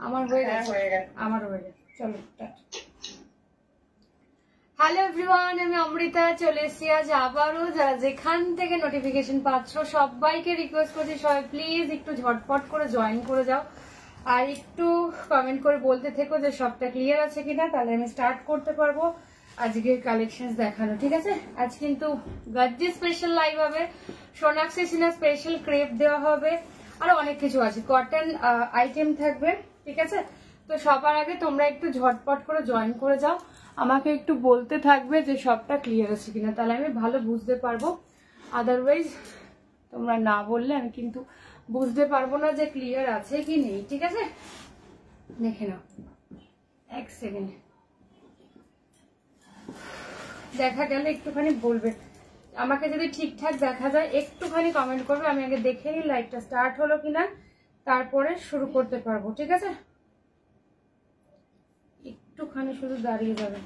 আমার হয়ে গেছে, আমার হয়ে গেছে। চলো হ্যালো এভরিওয়ান, আমি অমৃতা চলে এসেছি আজ আবারও। যারা যেখান থেকে নোটিফিকেশন পাচ্ছ সবাইকে রিকোয়েস্ট করছি সবাই প্লিজ একটু ঝটপট করে জয়েন করে যাও আর একটু কমেন্ট করে বলতে থেকো যে সবটা ক্লিয়ার আছে কিনা, তাহলে আমি স্টার্ট করতে পারবো আজকের কালেকশনস দেখানো। ঠিক আছে, আজ কিন্তু গাজ্জি স্পেশাল লাইভ হবে, সোনাক্ষী সিনহা স্পেশাল ক্রেপ দেওয়া হবে, আরো অনেক কিছু আছে, কটন আইটেম থাকবে। ঠিক আছে, তো সবার আগে তোমরা একটু ঝটপট করে জয়েন করে যাও, আমাকে একটু বলতে থাকবে যে সবটা ক্লিয়ার আছে কিনা, তাহলে আমি ভালো বুঝতে পারবো। আদারওয়াইজ তোমরা না বললে আমি কিন্তু বুঝতে পারবো না যে ক্লিয়ার আছে কি নেই। ঠিক আছে, দেখে নাও এক সেকেন্ড, দেখা গেলে একটুখানি বলবে, আমাকে যদি ঠিকঠাক দেখা যায় একটুখানি কমেন্ট করবে, আমি আগে দেখে নিই লাইভটা স্টার্ট হলো কিনা, তারপরে শুরু করতে পারবো। ঠিক আছে, একটুখানি শুধু দাঁড়িয়ে যাবে।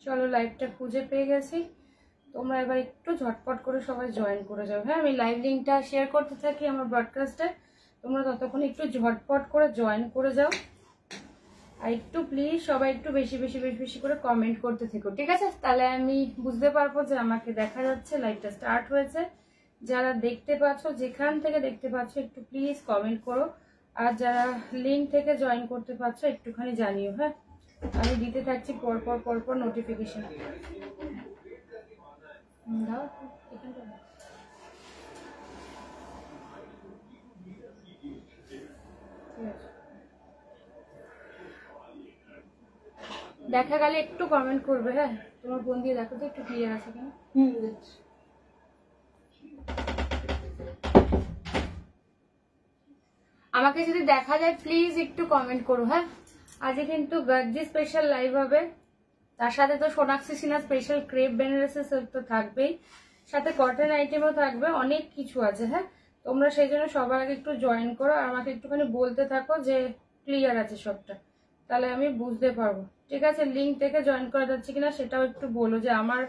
চলো লাইভটা খুঁজে পেয়ে গেছি, তোমরা এবার একটু ঝটপট করে সবাই জয়েন করে যাও। হ্যাঁ, আমি লাইভ লিঙ্কটা শেয়ার করতে থাকি আমার ব্রডকাস্টে, তোমরা ততক্ষণ একটু ঝটপট করে জয়েন করে যাও আর একটু প্লিজ সবাই একটু বেশি বেশি বেশি বেশি করে কমেন্ট করতে থেকো। ঠিক আছে, তাহলে আমি বুঝতে পারবো যে আমাকে দেখা যাচ্ছে, লাইভটা স্টার্ট হয়েছে। যারা দেখতে পাচ্ছ, যেখান থেকে দেখতে পাচ্ছ একটু প্লিজ কমেন্ট করো, আর যারা লিঙ্ক থেকে জয়েন করতে পারছো একটুখানি জানিও। হ্যাঁ, আমি দিতে থাকছি পরপর পরপর নোটিফিকেশন। দেখা গেলে একটু কমেন্ট করবে। হ্যাঁ, তোমার ফোন দিয়ে দেখো তো একটু ক্লিয়ার আছে কিনা। আমাকে যদি দেখা যায় প্লিজ একটু কমেন্ট করো। হ্যাঁ, আজকে কিন্তু গাজ্জি স্পেশাল লাইভ হবে, তার সাথে তো Sonakshi Sinha special crepe Banarasi silk তো থাকবেই, সাথে কটন আইটেমও থাকবে, অনেক কিছু আছে। হ্যাঁ, তোমরা সেই জন্য সবার আগে একটু জয়েন করো আর আমাকে একটুখানি বলতে থাকো যে ক্লিয়ার আছে সবটা, তাহলে আমি বুঝতে পারবো। ঠিক আছে, লিঙ্ক থেকে জয়েন করা যাচ্ছে কিনা সেটাও একটু বলো, যে আমার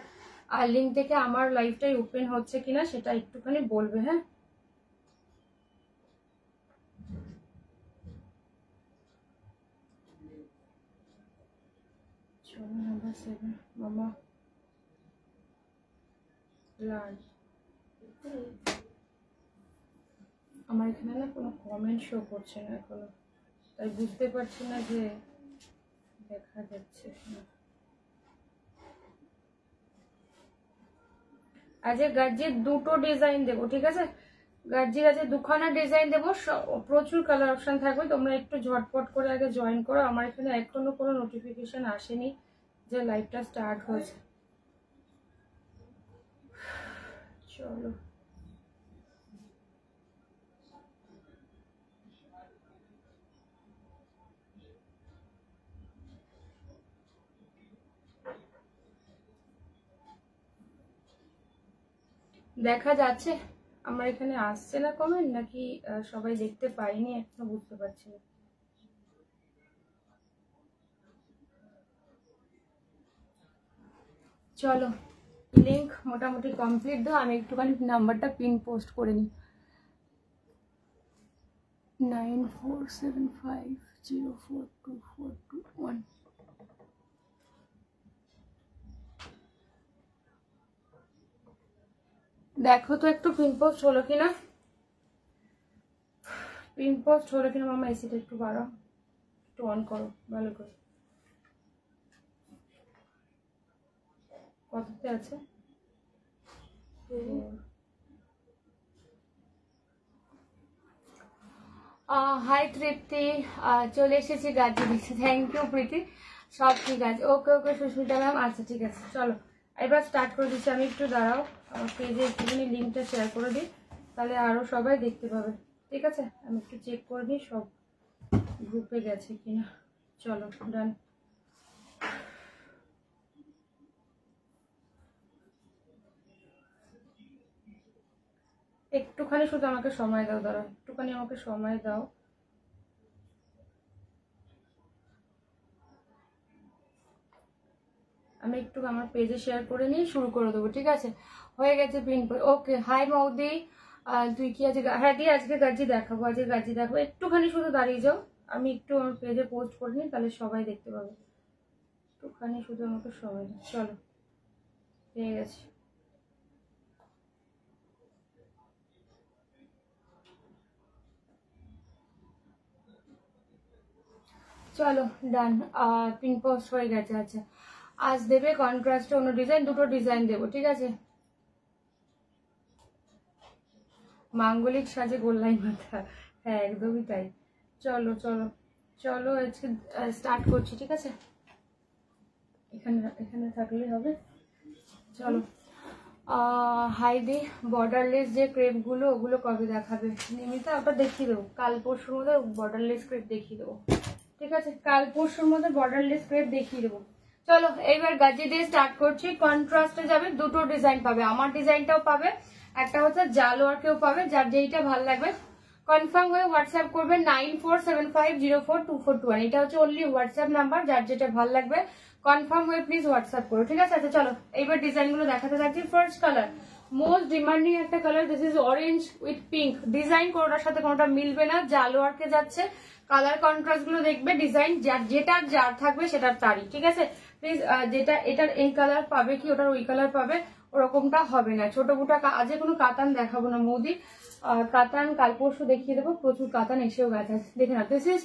লিঙ্ক থেকে আমার লাইভটাই ওপেন হচ্ছে কিনা সেটা একটুখানি বলবে। হ্যাঁ, নাম্বার 7 মামা লাল, আমার এখানে না কোনো কমেন্ট শো করছে না এখনো, তাই বুঝতে পারছি না যে দেখা যাচ্ছে না। আজকে গাজ্জির দুটো ডিজাইন দেবো। ঠিক আছে, গাজ্জির আজকে দুখানা ডিজাইন দেবো, প্রচুর কালার অপশন থাকবে, তোমরা একটু ঝটপট করে আগে জয়েন করো। আমার এখানে এখনো কোনো নোটিফিকেশন আসেনি যে লাইভটা স্টার্ট হয়েছে। চলো দেখা যাচ্ছে, আমার এখানে আসছে না কমেন্ট, নাকি সবাই দেখতে পাইনি এখনো বুঝতে পারছি না। চলো লিঙ্ক মোটামুটি কমপ্লিট দাও, আমি একটুখানি নাম্বারটা পিন পোস্ট করে নিই। 9475042421। দেখো তো একটু পিন পোস্ট হলো কিনা, পিন পোস্ট হলো কিনা। মামা এসিটা একটু বাড়াও, একটু অন করো ভালো করে। কততে আছে? হাই তৃপ্তি, চলে এসেছি গাজ্জি দেখছি, থ্যাংক ইউ প্রীতি, সব ঠিক আছে। ওকে ওকে সুস্মিতা ম্যাম, আচ্ছা ঠিক আছে। চলো এবার স্টার্ট করে দিচ্ছি, আমি একটু দাঁড়াও, আমার পেজে একটুখানি লিঙ্কটা শেয়ার করে দিই, তাহলে আরও সবাই দেখতে পাবে। ঠিক আছে, আমি একটু চেক করে দিই সব গ্রুপে গেছে কিনা। চলো ডান। একটুখানি শুধু আমাকে সময় দাও, দাঁড়াও একটুখানি আমাকে সময় দাও। আমি একটু আমার পেজে শেয়ার করে নিয়ে শুরু করে দেবো, ঠিক আছে? হয়ে গেছে পিন। ওকে, হাই মৌদি, তুই কি আজকে, হ্যাঁ দিয়ে আজকে গাজি দেখাবো, আজকে গাজি দেখাবো। একটুখানি শুধু দাঁড়িয়ে যাও, আমি একটু আমার পেজে পোস্ট করে নিই, তাহলে সবাই দেখতে পাবে। একটুখানি শুধু আমাকে সময় দাও। চলো, পেয়ে গেছি। চলো ডান, পিন পোস্ট হয়ে গেছে। আচ্ছা, আজ দেবে কন্ট্রাস্টে অন্য ডিজাইন, দুটো ডিজাইন দেবো, ঠিক আছে? মাঙ্গলিক সাজে গোল্লাই মাথা, হ্যাঁ একদমই তাই। চলো চলো চলো, আজকে স্টার্ট করছি, ঠিক আছে? এখানে এখানে থাকলেই হবে। চলো, হাইদি বর্ডারলেস যে ক্রেপগুলো, ওগুলো কবে দেখাবে নিমিতা? ওটা দেখিয়ে দেবো কাল পরশুর মধ্যে, বর্ডারলেস ক্রেপ দেখিয়ে দেবো, ঠিক আছে? কাল পরশুর মধ্যে বর্ডারলেস ক্রেপ দেখিয়ে দেবো। চলো এইবার গাজি দিয়ে স্টার্ট করছি। কন্ট্রাস্টে যাবে, দুটো ডিজাইন পাবে, আমার ডিজাইনটাও পাবে, একটা হচ্ছে জাল ওয়ার্কেও পাবে। যার যেইটা ভালো লাগবে কনফার্ম হয়ে হোয়াটসঅ্যাপ করবে 9475042421। এটা হচ্ছে অনলি হোয়াটসঅ্যাপ নাম্বার। যার যেটা ভালো লাগবে কনফার্ম হয়ে প্লিজ হোয়াটসঅ্যাপ করো, ঠিক আছে? আচ্ছা চলো এইবার ডিজাইনগুলো দেখাতে থাকছি। ফার্স্ট কালার, মোস্ট ডিমান্ডিং একটা colour, this is orange with pink. Design কোনোটার সাথে কোনোটা মিলবে না, জাল ওয়ার্কে যাচ্ছে। কালার কন্ট্রাস্ট গুলো দেখবে, ডিজাইন যেটার যার থাকবে সেটার তারই, ঠিক আছে? প্লিজ যেটা এটার এই কালার পাবে কি ওটার ওই কালার পাবে, ওরকমটা হবে না। ছোট মোটা আজকে কোনো কাতান দেখাবো না মৌদি, কাতান কাল পরশু দেখিয়ে দেবো, প্রচুর কাতান এসেও গেছে। দেখে না, দিস ইজ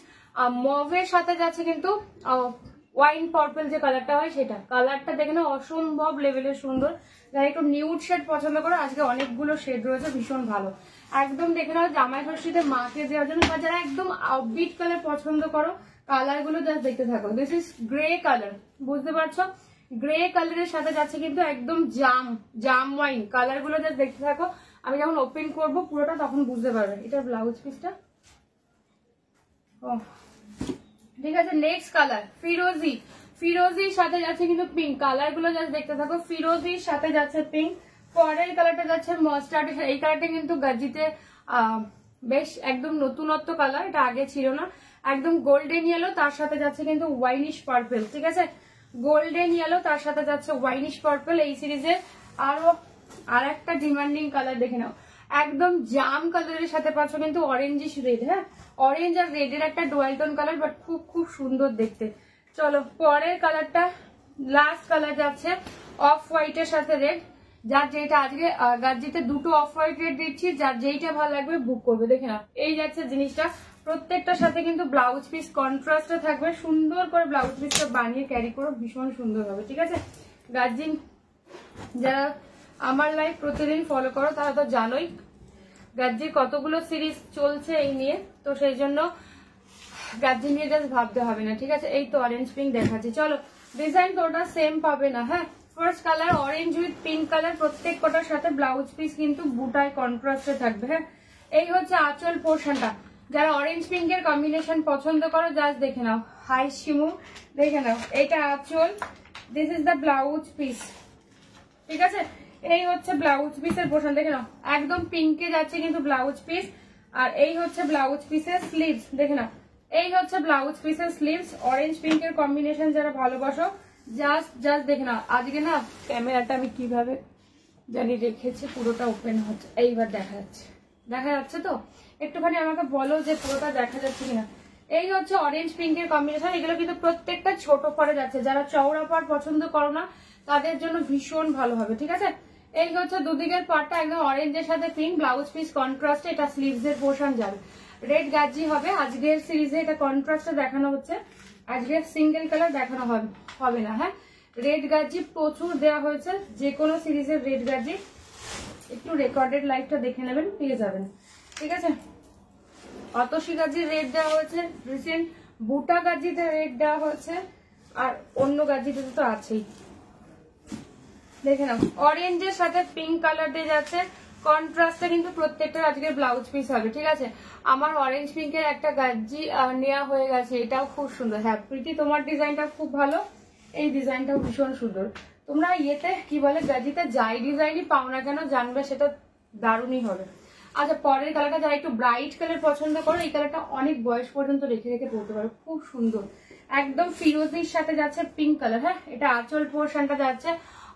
মভের সাথে যাচ্ছে কিন্তু ওয়াইন পার্পল যে কালারটা হয় সেটা। কালারটা দেখে না অসম্ভব লেভেলের সুন্দর। যারা একটু নিউড শেড পছন্দ করো, আজকে অনেকগুলো শেড রয়েছে, ভীষণ ভালো। একদম দেখে নাও জামাই ষষ্ঠীতে মাকে দেওয়ার জন্য, বা যারা একদম আউটবিট কালার পছন্দ করো, কালার গুলো জাস্ট দেখতে থাকো। দিস ইজ গ্রে কালার, বুঝতে পারছো? গ্রে কালারের সাথে যাচ্ছে কিন্তু একদম জাম ওয়াইন। কালার গুলো জাস্ট দেখতে থাকো, আমি যখন ওপেন করবো পুরোটা তখন বুঝতে পারবে। এটার ব্লাউজ পিসটা ঠিক আছে। নেক্সট কালার ফিরোজি, ফিরোজির সাথে যাচ্ছে কিন্তু পিঙ্ক। কালার গুলো জাস্ট দেখতে থাকো, ফিরোজির সাথে যাচ্ছে পিঙ্ক। পরের কালারটা যাচ্ছে মাস্টার্ড। এই কালারটা কিন্তু গাজিতে বেশ একদম নতুনত্ব কালার, এটা আগে ছিল না। একদম গোল্ডেন ইয়েলো, তার সাথে যাচ্ছে কিন্তু ওয়াইনিশ পার্পল, ঠিক আছে? গোল্ডেন ইয়েলো তার সাথে যাচ্ছে ওয়াইনিশ পার্পল। এই সিরিজের আরো আর একটা ডিমান্ডিং কালার দেখে নাও, একদম জাম কালারের সাথে পাচ্ছ কিন্তু অরেঞ্জিশ রেড। হ্যাঁ, অরেঞ্জ আর রেডের একটা ডুয়ালটন কালার, বাট খুব খুব সুন্দর দেখতে। চলো পরের কালারটা, লাস্ট কালার যাচ্ছে অফ হোয়াইটের সাথে রেড। যার যেটা আজকে গাজিতে দুটো অফ হোয়াইট রেড দিচ্ছি, যার যেইটা ভালো লাগবে বুক করবে। দেখে না, এই যাচ্ছে জিনিসটা। প্রত্যেকটার সাথে কিন্তু ব্লাউজ পিস কন্ট্রাস্টে থাকবে, সুন্দর করে ব্লাউজ পিসটা বানিয়ে ক্যারি করো, ভীষণ সুন্দর হবে, ঠিক আছে? গাজি যারা আমার লাইফ প্রতিদিন ফলো করো তারা তো জানোই গাজ্জির কতগুলো সিরিজ চলছে এই নিয়ে, তো সেই জন্য গাজ্জি নিয়ে জাস্ট ভাবতে হবে না, ঠিক আছে? এই তো অরেঞ্জ পিঙ্ক দেখাচ্ছি। চলো ডিজাইন কোটা সেম পাবে না। হ্যাঁ, first colour orange with pink colour, প্রত্যেক কটার সাথে ব্লাউজ পিস কিন্তু বুটায় কন্ট্রাস্টে থাকবে। হ্যাঁ, এই হচ্ছে আঁচল পোর্শনটা। যারা অরেঞ্জ পিঙ্কের কম্বিনেশন পছন্দ করো জাস্ট দেখে নাও। হাই শিমু, দেখে নাও, এইটা আঁচল, this is the blouse piece, ঠিক আছে? এই হচ্ছে ব্লাউজ পিসের পোর্শন, দেখে নাও একদম পিঙ্কে যাচ্ছে কিন্তু ব্লাউজ পিস। আর এই হচ্ছে ব্লাউজ পিসের স্লিভস, দেখে নাও এই হচ্ছে ব্লাউজ পিসের স্লিভস। অরেঞ্জ পিঙ্কের কম্বিনেশন যারা ভালোবাসো জাস্ট দেখে নাও। আজকে না ক্যামেরাটা আমি কিভাবে জানি রেখেছি, পুরোটা ওপেন হচ্ছে, এইবার দেখা যাচ্ছে তো? একটুখানি আমাকে বলো যে পুরোটা দেখা যাচ্ছে কিনা। এই হচ্ছে অরেঞ্জ পিঙ্কের কম্বিনেশন। এগুলো কিন্তু প্রত্যেকটা ছোট পরে যাচ্ছে, যারা চওড়া পাড় পছন্দ করো না তাদের জন্য ভীষণ ভালো হবে, ঠিক আছে? এই হচ্ছে দুদিকের পার্টটা একদম অরেঞ্জের সাথে পিঙ্ক, ব্লাউজ পিস কন্ট্রাস্টে। এটা স্লিভস এর পোর্শন যাবে, রেড গাজি হবে। আজকের সিরিজে এটা কন্ট্রাস্টে দেখানো হচ্ছে, আজকের সিঙ্গেল কালার দেখানো হবে না। হ্যাঁ, রেড গাজি প্রচুর দেওয়া হয়েছে, যে কোনো সিরিজের রেড গাজি একটু রেকর্ডেড লাইভটা দেখে নেবেন, পেয়ে যাবেন, ঠিক আছে? অতসী গাজির রেড দেওয়া হয়েছে রিসেন্ট, বুটা গাজিতে রেড দেওয়া হয়েছে, আর অন্য গাজিতে তো আছেই। দেখে নাও অরেঞ্জের সাথে পিঙ্ক কালার দিয়ে যাচ্ছে কন্ট্রাস্টে, কিন্তু প্রত্যেকটার আজকে ব্লাউজ পিস হবে, ঠিক আছে? আমার অরেঞ্জ পিঙ্কের একটা গাজি নেওয়া হয়ে গেছে, এটাও খুব সুন্দর। হ্যাঁ প্রীতি, তোমার ডিজাইনটা খুব ভালো, এই ডিজাইনটাও ভীষণ সুন্দর। তোমরা ইয়েতে কি বলে গাজিতে যাই ডিজাইনই পাও না কেন জানবে, সেটা দারুণই হবে। আচ্ছা পরের কালারটা যারা একটু ব্রাইট কালার পছন্দ করো, এই কালারটা অনেক বয়স পর্যন্ত রেখে রেখে পরতে পারো, খুব সুন্দর। একদম ফিরোজির সাথে যাচ্ছে পিঙ্ক কালার। হ্যাঁ, এটা আঁচল পোর্শনটা যাচ্ছে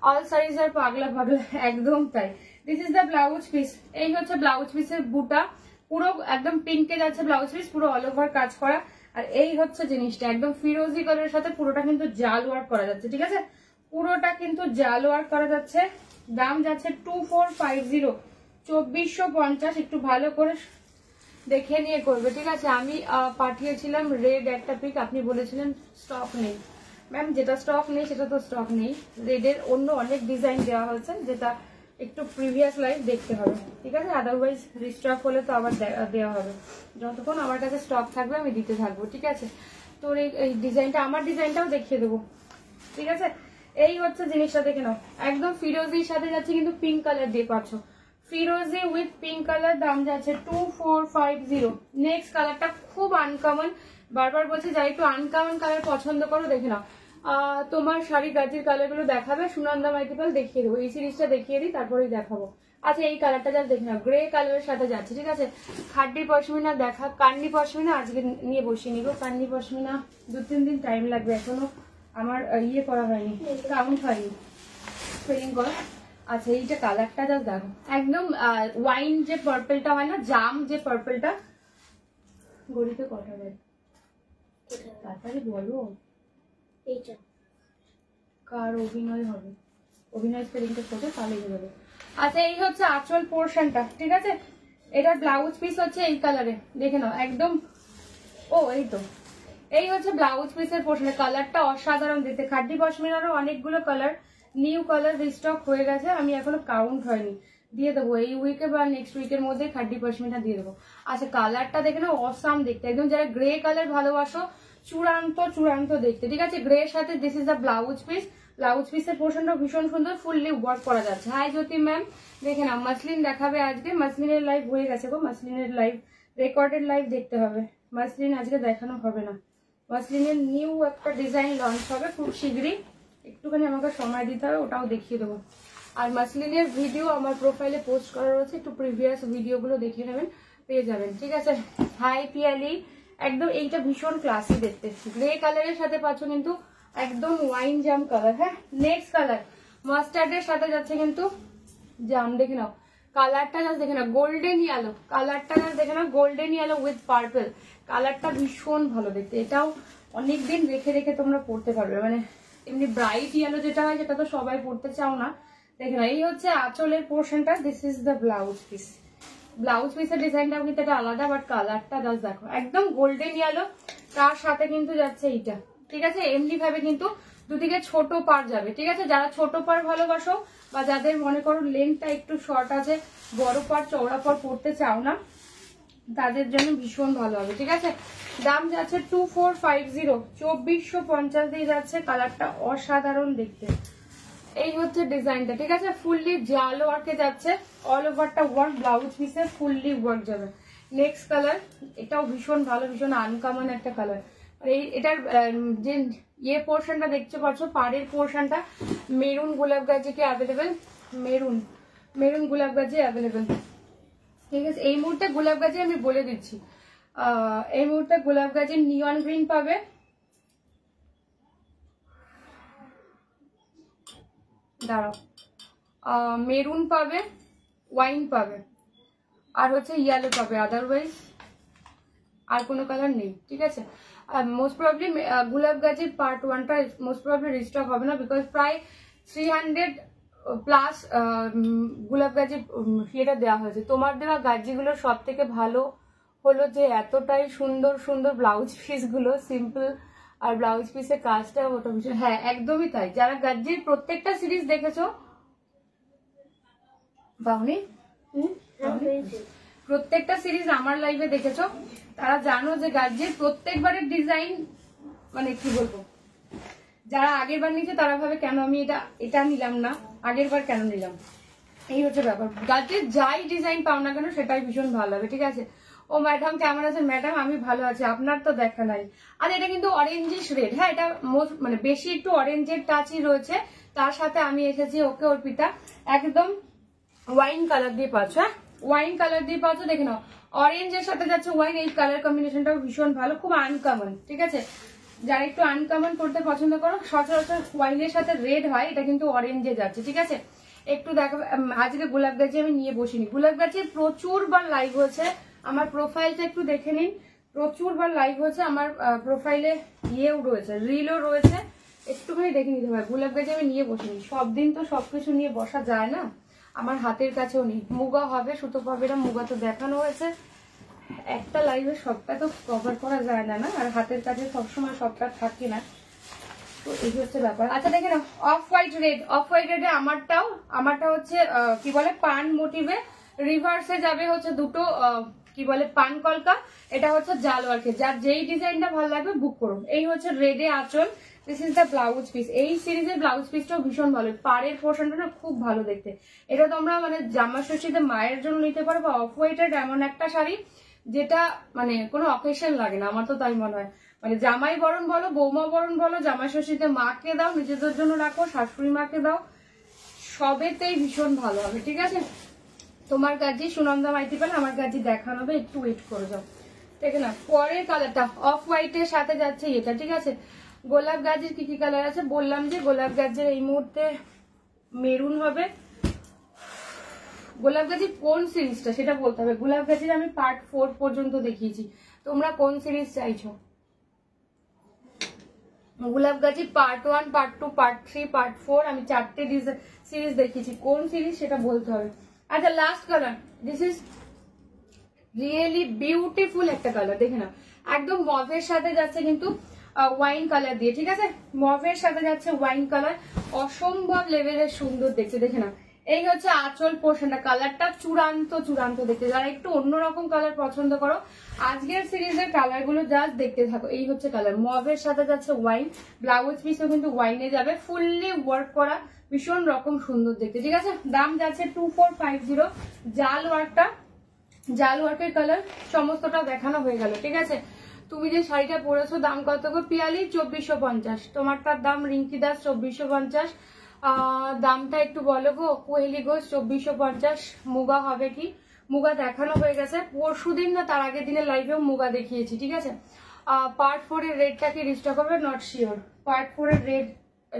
অল সাইজ আর পাগলা পাগলা, একদম তাই। This is the blouse piece. এই হচ্ছে ব্লাউজ পিসের বুটা, পুরো একদম পিঙ্কে যাচ্ছে ব্লাউজ পিস, পুরো অল ওভার কাজ করা। আর এই হচ্ছে জিনিসটা, একদম ফিরোজি কালারের সাথে পুরোটা কিন্তু জাল ওয়ার্ক করা যাচ্ছে, ঠিক আছে, পুরোটা কিন্তু জাল ওয়ার্ক করা যাচ্ছে। দাম যাচ্ছে 2450, 2450। একটু ভালো করে দেখে নিয়ে করবে, ঠিক আছে। আমি পাঠিয়েছিলাম রেড একটা পিক, আপনি বলেছিলেন স্টক নেই। ম্যাম যেটা স্টক নেই সেটা তো স্টক নেই, রেডের অন্য অনেক ডিজাইন দেওয়া হয়েছে, যেটা একটু প্রিভিয়াস লাইভ দেখতে হবে, ঠিক আছে, আদারওয়াইজ রিস্টক হলে তো আবার দেওয়া হবে। যতক্ষণ আমার কাছে স্টক থাকবে আমি দিতে থাকবো, ঠিক আছে। তোর এই ডিজাইনটা, আমার ডিজাইনটাও দেখিয়ে দেবো, ঠিক আছে। এই হচ্ছে জিনিসটা, দেখে নাও, একদম ফিরোজির সাথে যাচ্ছে কিন্তু পিঙ্ক কালার দিয়ে পাচ্ছ, ফিরোজি উইথ পিঙ্ক কালার। দাম যাচ্ছে 2450। নেক্সট কালারটা খুব আনকমন, বারবার বলছি যারা একটু আনকমন কালার পছন্দ করো দেখে নাও। তোমার শাড়ি গাজির কালার গুলো দেখাবে, সুনন্দা মাল্টিপল দেখিয়ে দেবো, এই সিরিজটা দেখিয়ে দিই তারপরেই দেখাবো। আচ্ছা এই কালারটা যা দেখে নাও, গ্রে কালারের সাথে যাচ্ছে, ঠিক আছে। খাড্ডি পশমিনা দেখা, কান্নি পশমিনা আজকে নিয়ে বসিয়ে নিবো। কান্নি পশমিনা 2-3 দিন টাইম লাগবে, এখনো আমার ইয়ে করা হয়নি, কাউন্ট হয়নি, স্পেলিং করা। আচ্ছা এইটা কালারটা যা দেখো, একদম ওয়াইন যে পার্পলটা হয় না, জাম যে পার্পলটা, গড়িতে কটা দেয় তাড়াতাড়ি বলো, এইটা কার অভিনয় হবে, অভিনয় স্পেলিংটা করবে তাহলে যাবে। আচ্ছা এই হচ্ছে আঁচল পোর্শনটা, ঠিক আছে। এটার ব্লাউজ পিস হচ্ছে এই কালারে, দেখে নাও একদম, ও এই তো এই হচ্ছে ব্লাউজ পিসের পোর্শন। কালারটা অসাধারণ দেখতে, খাড্ডি পশমিনারও অনেকগুলো কালার নিউ কালার রিস্টক হয়ে গেছে, আমি এখনো কাউন্ট হয়নি, দিয়ে দেবো এই উইকে বা নেক্সট উইকের মধ্যে খাড্ডি পশমিনা দিয়ে দেবো। আচ্ছা কালারটা দেখে নাও অসাম দেখতে, একদম যারা গ্রে কালার ভালোবাসো চূড়ান্ত চূড়ান্ত দেখতে, ঠিক আছে। গ্রে এর সাথে this is the blouse piece, blouse পিসের পোর্শনটা ভীষণ সুন্দর, ফুললি ওয়ার্ক করা যাচ্ছে। হাই জ্যোতি ম্যাম, দেখে নাও মাসলিন দেখাবে আজকে, মাসলিনের লাইভ হয়ে গেছে গো, মাসলিনের লাইভ রেকর্ডেড লাইভ দেখতে হবে, মাসলিন আজকে দেখানো হবে না। মাসলিনের নিউ একটা ডিজাইন লঞ্চ হবে খুব শীঘ্রই, একটুখানি আমাকে সময় দিতে হবে, ওটাও দেখিয়ে দেবো। আর মাসলিনের ভিডিও আমার প্রোফাইলে পোস্ট করা রয়েছে, একটু প্রিভিয়াস ভিডিওগুলো দেখে নেবেন, পেয়ে যাবেন, ঠিক আছে। হাই পিয়ালি, একদম এইটা ভীষণ ক্লাসি দেখতে, গ্রে কালারের সাথে পাচ্ছ কিন্তু একদম ওয়াইন জাম কালার। হ্যাঁ নেক্সট কালার মাস্টার্ডের সাথে যাচ্ছে কিন্তু জাম, দেখে নাও কালারটা জাস্ট দেখে নাও, গোল্ডেন ইয়েলো কালারটা জাস্ট দেখে নাও, গোল্ডেন ইয়েলো উইথ পার্পল, কালারটা ভীষণ ভালো দেখতে। এটাও অনেকদিন রেখে রেখে তোমরা পরতে পারবে, মানে এমনি ব্রাইট ইয়েলো যেটা হয় সেটা তো সবাই পরতে চাও না, দেখে নাও। এই হচ্ছে আঁচলের পোর্শনটা, this is the blouse piece. Blouse পিসের ডিজাইনটাও কিন্তু এটা আলাদা, বাট কালারটা জাস্ট দেখো একদম গোল্ডেন ইয়েলো, তার সাথে কিন্তু যাচ্ছে এইটা, ঠিক আছে। এমনি ভাবে কিন্তু দুদিকে ছোট পার যাবে, ঠিক আছে। যারা ছোট পার ভালোবাসো বা যাদের মনে করো লেন্থটা একটু শর্ট আছে, বড় পার চওড়া পার পরতে চাও না, তাদের জন্য ভীষণ ভালো হবে, ঠিক আছে। দাম যাচ্ছে 2450, 2450 দিয়ে যাচ্ছে, কালারটা অসাধারণ দেখতে। এই হচ্ছে ডিজাইনটা, ঠিক আছে, ফুললি জাল ওয়ার্কে যাচ্ছে, অল ওভারটা ওয়ার্ক, ব্লাউজ পিসে ফুললি ওয়ার্ক যাবে। নেক্সট কালার, এটাও ভীষণ ভালো, ভীষণ আনকমন একটা কালার। এই এটার যে ইয়ে পোর্শনটা দেখতে পাচ্ছ, পাড়ের পোর্শনটা মেরুন গোলাপ গাজি কি অ্যাভেলেবেল, মেরুন গোলাপ গাজি অ্যাভেলেবেল, ঠিক আছে। এই মুহূর্তে গোলাপ গাজি আমি বলে দিচ্ছি, এই মুহূর্তে গোলাপ গাজি নিয়ন গ্রিন পাবে, দাঁড়াও, মেরুন পাবে, ওয়াইন পাবে, আর হচ্ছে ইয়েলো পাবে, আদারওয়াইজ আর কোনো কালার নেই, ঠিক আছে। মোস্ট প্রবাবলি গোলাপ গাজির পার্ট 1টা মোস্ট প্রবাবলি রিস্টক হবে না, বিকজ প্রায় 300 প্লাস গোলাপ গাজি ইয়েটা দেওয়া হয়েছে। তোমার দেওয়া গাজিগুলো সব থেকে ভালো হলো যে এতটাই সুন্দর সুন্দর ব্লাউজ পিস গুলো, সিম্পল, আর ব্লাউজ পিসের কাজটা ওটা ভীষণ, হ্যাঁ একদমই তাই। যারা গাজির প্রত্যেকটা সিরিজ দেখেছো, বাউনি প্রত্যেকটা সিরিজ আমার লাইভে দেখেছো, তারা জানো যে গাজির প্রত্যেকবারের ডিজাইন, মানে কি বলবো, যারা আগের বার নিচ্ছে তারা ভাবে কেন আমি এটা নিলাম না, আগের বার কেন নিলাম, এই হচ্ছে ব্যাপার। গাজির যাই ডিজাইন পাও না কেন সেটাই ভীষণ ভালো হবে, ঠিক আছে। ও ম্যাডাম কেমন আছেন? ম্যাডাম আমি ভালো আছি, আপনার তো দেখা নাই। আর এটা কিন্তু অরেঞ্জিশ রেড, হ্যাঁ এটা মানে বেশি একটু অরেঞ্জের টাচই রয়েছে, তার সাথে আমি এসেছি ওকে অর্পিতা একদম ওয়াইন কালার দিয়ে পাচ্ছ, হ্যাঁ ওয়াইন কালার দিয়ে পাচ্ছ, দেখে নাও অরেঞ্জের সাথে যাচ্ছে ওয়াইন, এই কালার কম্বিনেশনটাও ভীষণ ভালো, খুব আনকমন, ঠিক আছে। যারা একটু আনকমন করতে পছন্দ করো, সচরাচর ওয়াইনের সাথে রেড হয়, এটা কিন্তু অরেঞ্জে যাচ্ছে, ঠিক আছে। একটু দেখো, আজকে গোলাপ গাছি আমি নিয়ে বসিনি, গোলাপ গাছি প্রচুর বার লাইভ হয়েছে, আমার প্রোফাইলটা একটু দেখে নিন, প্রচুর বার লাইভ হয়েছে, আমার প্রোফাইলে ইয়েও রয়েছে, রিলও রয়েছে, একটুখানি দেখে নিতে হবে। গোলাপ গাছে আমি নিয়ে বসিনি, সব দিন তো সবকিছু নিয়ে বসা যায় না, আমার হাতের কাছেও নেই। মুগা হবে, সুতো পাবে না, মুগা তো দেখানো হয়েছে, একটা লাইভে সবটা তো কভার করা যায় না, আর হাতের কাছে সবসময় সবটা থাকে না, তো এই হচ্ছে ব্যাপার। আচ্ছা দেখে নাও, off white red, off white রেডে আমারটা হচ্ছে কি বলে পান মোটিভে, রিভার্সে যাবে হচ্ছে দুটো কি বলে পান কলকা, এটা হচ্ছে জাল ওয়ার্কে, যার যেই ডিজাইনটা ভালো লাগবে বুক করুন। এই হচ্ছে রেডে আঁচল, this is the blouse piece. এই সিরিজের ব্লাউজ পিসটাও ভীষণ ভালো, পাড়ের পোর্শনটা না খুব ভালো দেখতে। এটা তোমরা মানে জামা ষষ্ঠীতে মায়ের জন্য নিতে পারো, বা অফ হোয়াইটের এমন একটা শাড়ি যেটা মানে কোনো অকেশন লাগে না, আমার তো তাই মনে হয়। মানে জামাই বরণ বলো, বৌমা বরণ বলো, জামাই ষষ্ঠীতে মাকে দাও, নিজেদের জন্য রাখো, শাশুড়ি মাকে দাও, সবেতেই ভীষণ ভালো হবে, ঠিক আছে। তোমার কাজে সুনন্দা মাইতি পেলে আমার কাজে দেখানো হবে, একটু ওয়েট করে যাও, ঠিক না। পরের কালারটা অফ হোয়াইটের সাথে যাচ্ছে এটা, ঠিক আছে। গোলাপ গাছের কি কি কালার আছে বললাম, যে গোলাপ গাছের এই মুহূর্তে মেরুন হবে। গোলাপ গাছের কোন সিরিজটা সেটা বলতে হবে, গোলাপ গাছের আমি পার্ট 4 পর্যন্ত দেখিয়েছি, তোমরা কোন সিরিজ চাইছো? গোলাপ গাছি পার্ট 1, পার্ট 2, পার্ট 3, পার্ট 4, আমি 4টে সিরিজ দেখিয়েছি, কোন সিরিজ সেটা বলতে হবে। আচ্ছা last colour, this is really beautiful একটা কালার, দেখে না, একদম মভের সাথে যাচ্ছে কিন্তু ওয়াইন কালার দিয়ে, ঠিক আছে। মভের সাথে যাচ্ছে ওয়াইন কালার, অসম্ভব লেভেলের সুন্দর দেখতে, দেখে না। এই হচ্ছে আঁচল পোর্শনটা, কালারটা চূড়ান্ত চূড়ান্ত দেখতে। যারা একটু অন্যরকম কালার পছন্দ করো, আজকের সিরিজের কালার গুলো জাস্ট দেখতে থাকো। এই হচ্ছে কালার, মভের সাথে যাচ্ছে ওয়াইন, ব্লাউজ পিসও কিন্তু ওয়াইনে যাবে, ফুললি ওয়ার্ক করা, ভীষণ রকম সুন্দর দেখতে, ঠিক আছে। দাম যাচ্ছে 2450, জাল ওয়ার্কটা, জাল ওয়ার্কের কালার সমস্তটা দেখানো হয়ে গেল, ঠিক আছে। তুমি যে শাড়িটা পরেছো দাম কত গো পিয়ালি? 2450। তোমারটার দাম রিঙ্কি দাস 2450। দামটা একটু বলো গো কোহেলি ঘোষ 2450। মুগা হবে কি? মুগা দেখানো হয়ে গেছে পরশুদিন না তার আগের দিনের লাইভেও মুগা দেখিয়েছি, ঠিক আছে। পার্ট 4 এর রেডটা কি রিস্টক হবে? Not sure. পার্ট 4 এর রেড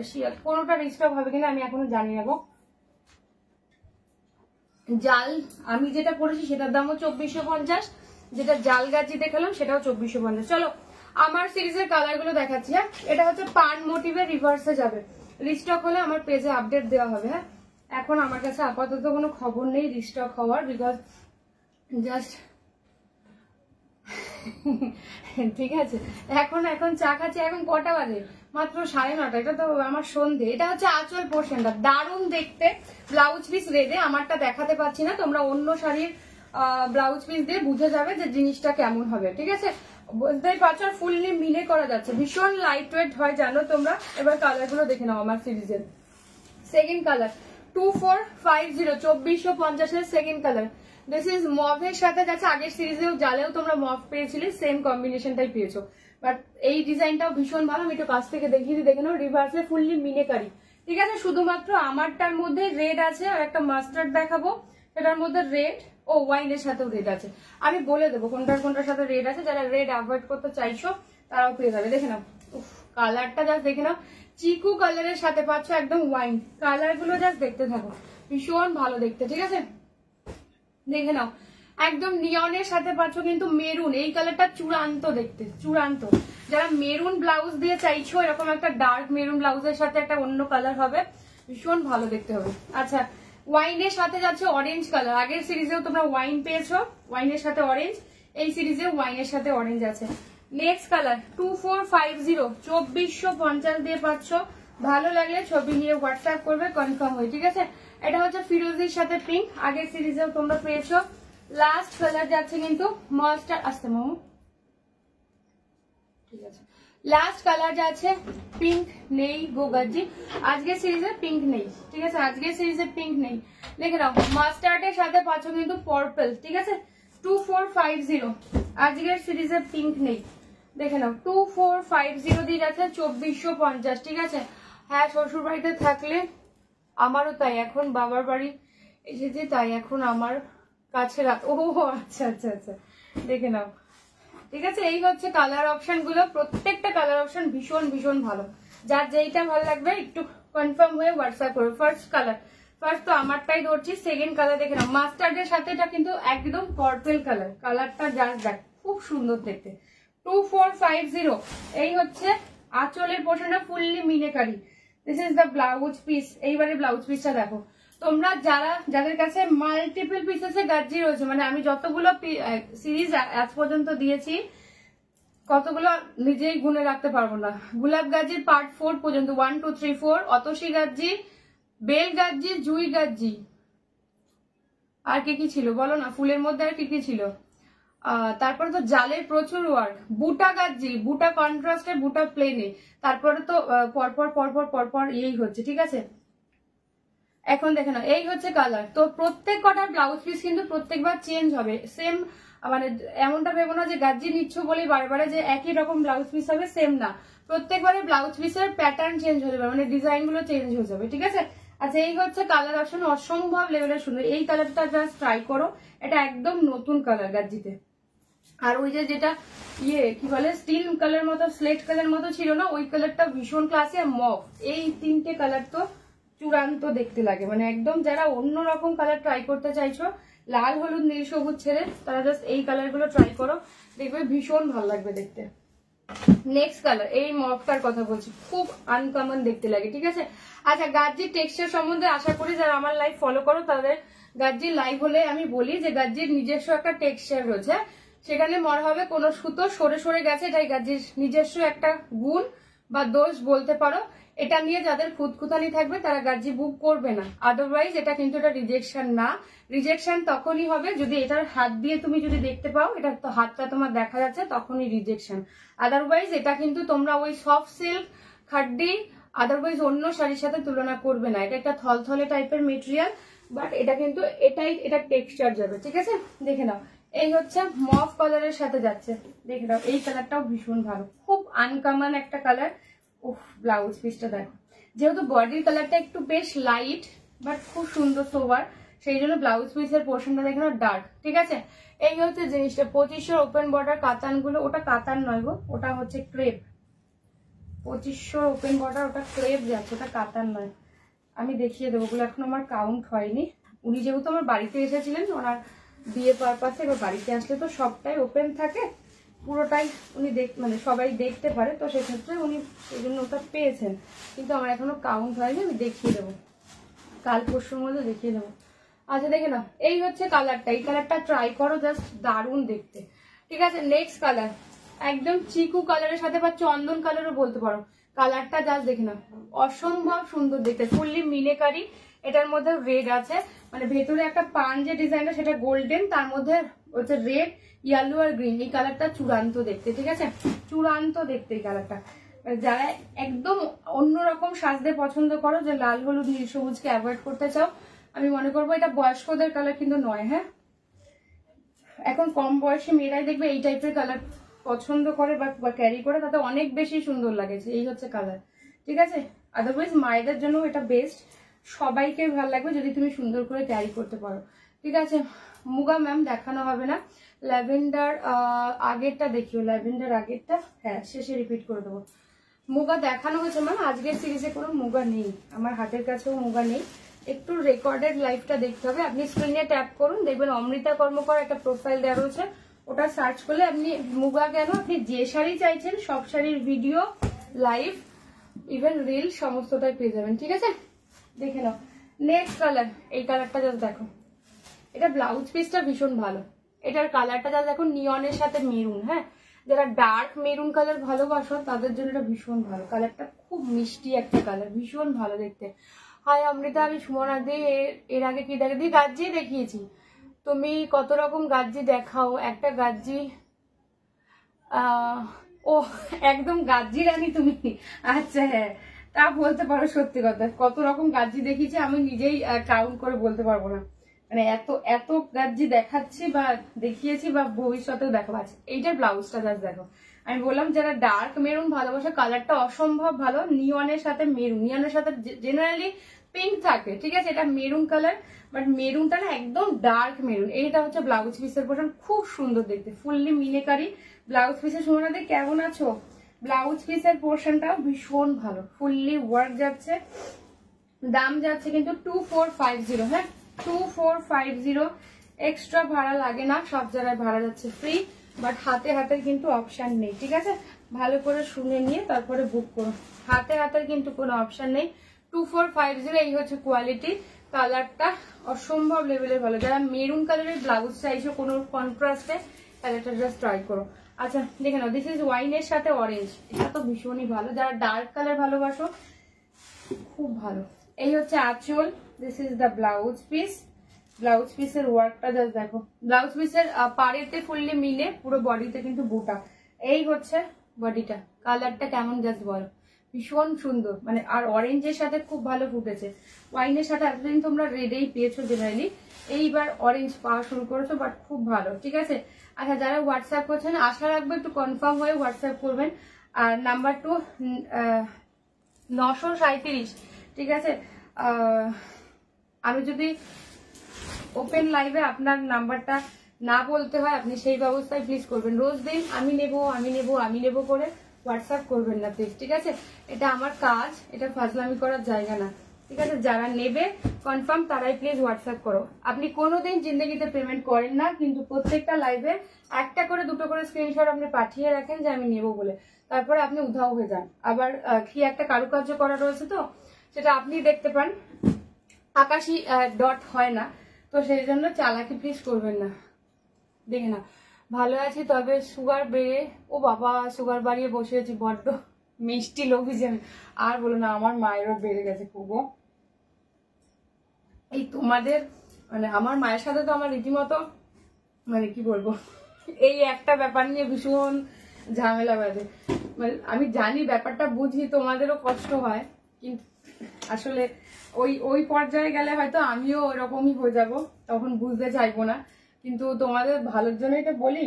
শিওর, কোনোটা রিস্টক হবে কিনা আমি এখনো জানি না গো। জাল আমি যেটা পরেছি সেটার দামও 2450, যেটা জাল গাছি দেখালাম সেটাও 2450। চলো আমার সিরিজের কালার গুলো দেখাচ্ছি। হ্যাঁ, এটা হচ্ছে পান মোটিভের রিভার্সে যাবে, রিস্টক হলে আমার পেজে আপডেট দেওয়া হবে। হ্যাঁ, এখন আমার কাছে আপাতত কোনো খবর নেই রিস্টক হওয়ার, বিকজ জাস্ট ঠিক আছে। এখন চা খাচ্ছি, এখন কটা বাজে? মাত্র 9:30। এটা তো আমার সন্ধে। এটা হচ্ছে আঁচল পোর্শনটা, দারুণ দেখতে। ব্লাউজ পিস রেডে, আমারটা দেখাতে পাচ্ছি না, তোমরা অন্য শাড়ির ব্লাউজ পিস দিয়ে বুঝে যাবে যে জিনিসটা কেমন হবে, ঠিক আছে। বুঝতেই পারছো, আর ফুললি মিলে করা যাচ্ছে, ভীষণ লাইট ওয়েট হয় জানো তোমরা। এবার কালার গুলো দেখে নাও আমার সিরিজের। সেকেন্ড কালার 2450, 2450 এর সেকেন্ড কালার। দিস ইজ মভের সাথে যাচ্ছে, আগের সিরিজেও জালেও তোমরা মভ পেয়েছিলে, সেম কম্বিনেশনটাই পেয়েছো, বাট এই ডিজাইনটাও ভীষণ ভালো। আমি একটু কাছ থেকে দেখিয়ে দিই, দেখে নাও। রিভার্সে ফুললি মিনেকারি, ঠিক আছে। শুধুমাত্র আমারটার মধ্যে রেড আছে, আর একটা মাস্টার্ড দেখাবো সেটার মধ্যে রেড, ও ওয়াইনের সাথেও রেড আছে। আমি বলে দেবো কোনটার সাথে রেড আছে, যারা রেড অ্যাভয়েড করতে চাইছো তারাও পেয়ে যাবে। দেখে নাও কালারটা, জাস্ট দেখে নাও, চিকু কালারের সাথে পাচ্ছ একদম ওয়াইন। কালার গুলো জাস্ট দেখতে থাকো, ভীষণ ভালো দেখতে, ঠিক আছে। দেখে নাও একদম নিয়নের সাথে পাচ্ছ কিন্তু মেরুন, এই কালারটা চূড়ান্ত দেখতে, চূড়ান্ত। যারা মেরুন ব্লাউজ দিয়ে চাইছো, এরকম একটা ডার্ক মেরুন ব্লাউজের সাথে একটা অন্য কালার হবে, ভীষণ ভালো দেখতে হবে। আচ্ছা, ওয়াইনের সাথে যাচ্ছে অরেঞ্জ কালার। আগের সিরিজেও তোমরা ওয়াইন পেয়েছো, ওয়াইনের সাথে অরেঞ্জ, এই সিরিজে ওয়াইনের সাথে অরেঞ্জ আছে। নেক্সট কালার 2450, 2450 দিয়ে পাচ্ছ। ভালো লাগলে ছবি নিয়ে হোয়াটসঅ্যাপ করবে, কনফার্ম হয়ে, ঠিক আছে। এটা হচ্ছে ফিরোজির সাথে পিঙ্ক, আগের সিরিজেও তোমরা পেয়েছো। লাস্ট কালার যাচ্ছে কিন্তু মাস্টার্ড, আসতে মোমো, ঠিক আছে। লাস্ট কালার যাচ্ছে পিঙ্ক, নেই গো গাজি, আজকের সিরিজে পিঙ্ক নেই, ঠিক আছে। আজকের সিরিজে পিঙ্ক নেই, দেখে নাও। মাস্টার্ডের সাথে পাচ্ছ কিন্তু পার্পল, ঠিক আছে। 2450, আজকের সিরিজে পিঙ্ক নেই, দেখে নাও। 2450 দিয়ে যাচ্ছে 2450, ঠিক আছে। হ্যাঁ, শ্বশুর বাড়িতে থাকলে আমারও তাই, এখন বাবার বাড়ি এসেছি তাই এখন আমার কাছে রাখ। ও আচ্ছা আচ্ছা আচ্ছা, দেখে নাও। ঠিক আছে, এই হচ্ছে কালার অপশন গুলো। প্রত্যেকটা কালার অপশন ভীষণ ভীষণ ভালো। যার যেইটা ভালো লাগবে একটু কনফার্ম হয়ে হোয়াটসঅ্যাপ করো। ফার্স্ট কালার, ফার্স্ট তো আমারটাই ধরছি। সেকেন্ড কালার দেখে নাও, মাস্টার্ডের সাথে এটা কিন্তু একদম পার্পল কালার। কালারটা জাস্ট দেখ, খুব সুন্দর দেখতে। 2450। এই হচ্ছে আঁচলের পোর্শনটা fully meenakari. This is the blouse piece. এইবারে ব্লাউজ পিসটা দেখো। তোমরা যাদের কাছে মাল্টিপল পিসেসে গাজ্জি রয়েছে, মানে আমি যতগুলো সিরিজ আজ পর্যন্ত দিয়েছি কতগুলো নিজেই গুনে রাখতে পারবো না। গোলাপ গাজ্জির পার্ট 4 পর্যন্ত 1 2 3 4, অতসী গাজ্জি, বেল গাজ্জি, জুই গাজ্জি, আর কি ছিল বলো না, ফুলের মধ্যে আর কি ছিল। তারপরে তো জালের প্রচুর ওয়ার্ক, বুটা গাজ্জি, বুটা কন্ট্রাস্টে, বুটা প্লেনে। তারপরে তো পরপর পরপর পরপর এই হচ্ছে। ঠিক আছে, এখন দেখে না, এই হচ্ছে কালার। তো প্রত্যেক কটার ব্লাউজ পিস কিন্তু প্রত্যেকবার চেঞ্জ হবে। সেম মানে এমনটা ভেবো না যে গাজ্জি নিচ্ছ বলেই বারে যে একই রকম ব্লাউজ পিস হবে, সেম না। প্রত্যেকবারে ব্লাউজ পিসের প্যাটার্ন চেঞ্জ হয়ে যাবে, মানে ডিজাইন গুলো চেঞ্জ হয়ে যাবে। ঠিক আছে, আচ্ছা এই হচ্ছে কালার অপশন, অসম্ভব লেভেলের সুন্দর। এই কালারটা জাস্ট ট্রাই করো, এটা একদম নতুন কালার গাজ্জিতে। আর ওই যেটা কি বলে স্টিল কালার মতো, স্লেট কালার মতো ছিল না, ওই কালারটা ভীষণ ক্লাসি। আর মফ, এই তিনটে কালার তো চূড়ান্ত দেখতে লাগে। মানে একদম যারা অন্যরকম কালার ট্রাই করতে চাইছো, লাল হলুদ নীল সবুজ ছেড়ে, তারা জাস্ট এই কালার গুলো ট্রাই করো, দেখবে ভীষণ ভালো লাগবে দেখতে। নেক্সট কালার, এই মফটার কথা বলছি, খুব আনকমন দেখতে লাগে। ঠিক আছে, আচ্ছা গাজ্জির টেক্সচার সম্বন্ধে আশা করি যারা আমার লাইভ ফলো করো তাদের, গাজ্জির লাইভ হলে আমি বলি যে গাজ্জির নিজস্ব একটা টেক্সচার রয়েছে। সেখানে মনে হবে কোনো সুতো সরে সরে গেছে, এটাই গাজ্জির নিজস্ব একটা গুণ বা দোষ বলতে পারো। এটা নিয়ে যাদের খুঁতখুতানি থাকবে তারা গাজ্জি বুক করবে না। আদারওয়াইজ এটা কিন্তু এটা রিজেকশন না। রিজেকশন তখনই হবে যদি এটার হাত দিয়ে তুমি যদি দেখতে পাও, এটা তো হাতটা তোমার দেখা যাচ্ছে, তখনই রিজেকশন। আদারওয়াইজ এটা কিন্তু তোমরা ওই সফট সিল্ক, খাড্ডি, আদারওয়াইজ অন্য শাড়ির সাথে তুলনা করবে না। এটা একটা থলথলে টাইপের মেটেরিয়াল, বাট এটা কিন্তু এটা টেক্সচার যাবে। ঠিক আছে, দেখে নাও, এই হচ্ছে মফ কালারের সাথে যাচ্ছে। দেখে নাও, এই কালারটাও ভীষণ ভালো, খুব আনকমন একটা কালার। উফ, ব্লাউজ পিসটা দেখো, যেহেতু বডির কালারটা একটু বেশ লাইট বাট খুব সুন্দর সোবার, সেই জন্য ব্লাউজ পিসের পোর্শনটা দেখে নাও ডার্ক। ঠিক আছে, এই হচ্ছে জিনিসটা। 2500 ওপেন বর্ডার কাতান গুলো, ওটা কাতান নয় গো, ওটা হচ্ছে ক্রেপ। 2500 ওপেন বর্ডার ওটা ক্রেপ যাচ্ছে, ওটা কাতান নয়। আমি দেখিয়ে দেবো, ওগুলো এখন আমার কাউন্ট হয়নি। উনি যেহেতু আমার বাড়িতে এসেছিলেন ওনার বিয়ে পারপাসে, এবার বাড়িতে আসলে তো সবটাই ওপেন থাকে, পুরোটাই উনি মানে সবাই দেখতে পারে, তো সেক্ষেত্রে উনি এই জন্য ওটা পেয়েছেন। কিন্তু আমার এখনো কাউন্ট হয়নি, আমি দেখিয়ে দেবো, কাল পরশুর মধ্যে দেখিয়ে দেবো। আচ্ছা দেখে নাও, এই হচ্ছে কালারটা। এই কালারটা ট্রাই করো, জাস্ট দারুণ দেখতে। ঠিক আছে, নেক্সট কালার, একদম চিকু কালারের সাথে বা চন্দন কালারও বলতে পারো। কালারটা জাস্ট দেখে নাও, অসম্ভব সুন্দর দেখতে, ফুললি মিনেকারি। এটার মধ্যে রেড আছে, মানে ভেতরে একটা পান যে ডিজাইনটা সেটা গোল্ডেন, তার মধ্যে হচ্ছে রেড, ইয়েলো আর গ্রিন। এই কালারটা চূড়ান্ত দেখতে। ঠিক আছে, চূড়ান্ত দেখতে এই কালারটা। যারা একদম অন্যরকম সাজতে পছন্দ করো, যে লাল হলুদ নীল সবুজকে অ্যাভয়েড করতে চাও, আমি মনে করবো এটা বয়স্কদের কালার কিন্তু নয়। হ্যাঁ, এখন কম বয়সী মেয়েরাই দেখবে এই টাইপের কালার পছন্দ করে বা ক্যারি করে, তাতে অনেক বেশি সুন্দর লাগে। এই হচ্ছে কালার। ঠিক আছে, আদারওয়াইজ মায়েদের জন্য এটা বেস্ট, সবাইকে ভালো লাগবে যদি তুমি সুন্দর করে ক্যারি করতে পারো। ঠিক আছে, মুগা ম্যাম দেখানো হবে না, ল্যাভেন্ডার আগেরটা দেখিও, ল্যাভেন্ডার আগেরটা, হ্যাঁ শেষে রিপিট করে দেবো। মুগা দেখানো হয়েছে ম্যাম, আজকের সিরিজে কোনো মুগা নেই, আমার হাতের কাছেও মুগা নেই। একটু রেকর্ডেড লাইভটা দেখতে হবে। আপনি স্ক্রিনে ট্যাপ করুন, দেখবেন অমৃতা কর্মকর একটা প্রোফাইল দেওয়া রয়েছে, ওটা সার্চ করলে আপনি মুগা কেন, আপনি যে শাড়ি চাইছেন সব শাড়ির ভিডিও, লাইভ, ইভেন রিল সমস্তটাই পেয়ে যাবেন। ঠিক আছে, দেখে নাও। নেক্সট কালার, এই কালারটা জাস্ট দেখো, এটা ব্লাউজ পিসটা ভীষণ ভালো। এটার কালারটা জাস্ট দেখো, নিয়নের সাথে মেরুন। হ্যাঁ, যারা ডার্ক মেরুন কালার ভালোবাসো তাদের জন্য এটা ভীষণ ভালো। কালারটা খুব মিষ্টি একটা কালার, ভীষণ ভালো দেখতে। হাই অমৃতা, আমি সুমনা দি, এর আগে কি দেখে দিই গাজ্জি দেখিয়েছি। তুমি কত রকম গাজ্জি দেখাও, একটা গাজ্জি ও একদম গাজ্জি রানী তুমি। আচ্ছা হ্যাঁ, তা বলতে পারো। সত্যি কথা, কত রকম গাজ্জি দেখিয়েছি আমি নিজেই কাউন্ট করে বলতে পারবো না, মানে এত এত গাজ্জি দেখাচ্ছি বা দেখিয়েছি বা ভবিষ্যতেও দেখাবো। আছে এইটার ব্লাউজটা জাস্ট দেখো, আমি বললাম যারা ডার্ক মেরুন ভালোবাসে, কালারটা অসম্ভব ভালো। নিয়নের সাথে মেরুন, নিয়নের সাথে জেনারেলি পিঙ্ক থাকে, ঠিক আছে? এটা মেরুন কালার, বাট মেরুনটা না একদম ডার্ক মেরুন। এইটা হচ্ছে ব্লাউজ পিসের পোর্শন, খুব সুন্দর দেখতে, ফুললি মিনেকারি ব্লাউজ পিসের। সুমনাদি কেমন আছো? ব্লাউজ পিসের পোর্শনটাও ভীষণ ভালো, ফুললি ওয়ার্ক যাচ্ছে। দাম যাচ্ছে কিন্তু 2450, হ্যাঁ 2450। এক্সট্রা ভাড়া লাগে না, সব জায়গায় ভাড়া যাচ্ছে ফ্রি, বাট হাতে হাতের কিন্তু অপশন নেই, ঠিক আছে? ভালো করে শুনে নিয়ে তারপরে বুক করো, হাতে হাতের কিন্তু কোনো অপশন নেই। 2450, এই হচ্ছে কোয়ালিটি। কালারটা অসম্ভব লেভেলের ভালো। যারা মেরুন কালারের ব্লাউজ চাইছো কোনো কন্ট্রাস্টে, তাহলে এটা জাস্ট ট্রাই করো। আচ্ছা দেখে নাও, দিস ইজ ওয়াইনের সাথে অরেঞ্জ, এটা তো ভীষণই ভালো। যারা ডার্ক কালার ভালোবাসো, খুব ভালো। এই হচ্ছে আঁচল, this is the blouse piece. Blouse পিসের ওয়ার্কটা জাস্ট দেখো, ব্লাউজ পিসের পাড়েতে ফুললি মিলে, পুরো বডিতে কিন্তু বুটা। এই হচ্ছে বডিটা, কালারটা কেমন জাস্ট বলো, ভীষণ সুন্দর মানে। আর অরেঞ্জের সাথে খুব ভালো ফুটেছে। ওয়াইনের সাথে এতদিন তোমরা রেডেই পেয়েছো জেনারেলি, এইবার অরেঞ্জ পাওয়া শুরু করেছো, বাট খুব ভালো, ঠিক আছে? আচ্ছা যারা হোয়াটসঅ্যাপ করছেন, আশা রাখবো একটু কনফার্ম হয়ে হোয়াটসঅ্যাপ করবেন। আর নাম্বার 2 937, ঠিক আছে? আমি যদি ওপেন লাইভে আপনার নাম্বারটা না বলতে হয়, আপনি সেই ব্যবস্থায় প্লিজ করবেন। রোজ দিন আমি নেব আমি নেব আমি নেব করে হোয়াটসঅ্যাপ করবেন না প্লিজ, ঠিক আছে? এটা আমার কাজ, এটা ফাজলামি করার জায়গা না, ঠিক আছে? যারা নেবে কনফার্ম তারাই প্লিজ হোয়াটসঅ্যাপ করো। আপনি কোনোদিন জিন্দগিতে পেমেন্ট করেন না, কিন্তু প্রত্যেকটা লাইভে একটা করে দুটো করে স্ক্রিনশট আপনি পাঠিয়ে রাখেন যে আমি নেব বলে, তারপরে আপনি উধাও হয়ে যান। আবার কি একটা কারুকার্য করা রয়েছে, তো সেটা আপনি দেখতে পান, আকাশি ডট হয় না, তো সেই জন্য চালাকি প্লিজ করবেন না। দেখে না, ভালো আছি, তবে সুগার বেড়ে, ও বাবা সুগার বাড়িয়ে বসে আছি, বড্ড মিষ্টি লোক হিসেবে। আর বলো না, আমার মায়েরও বেড়ে গেছে খুব। এই তোমাদের মানে আমার মায়ের সাথে তো আমার রীতিমতো মানে কি বলবো, এই একটা ব্যাপার নিয়ে ভীষণ ঝামেলা বাজে। মানে আমি জানি ব্যাপারটা, বুঝি তোমাদেরও কষ্ট হয়, কিন্তু আসলে ওই পর্যায়ে গেলে হয়তো আমিও ওরকমই হয়ে যাব, তখন বুঝতে চাইবো না। কিন্তু তোমাদের ভালোর জন্য এটা বলি।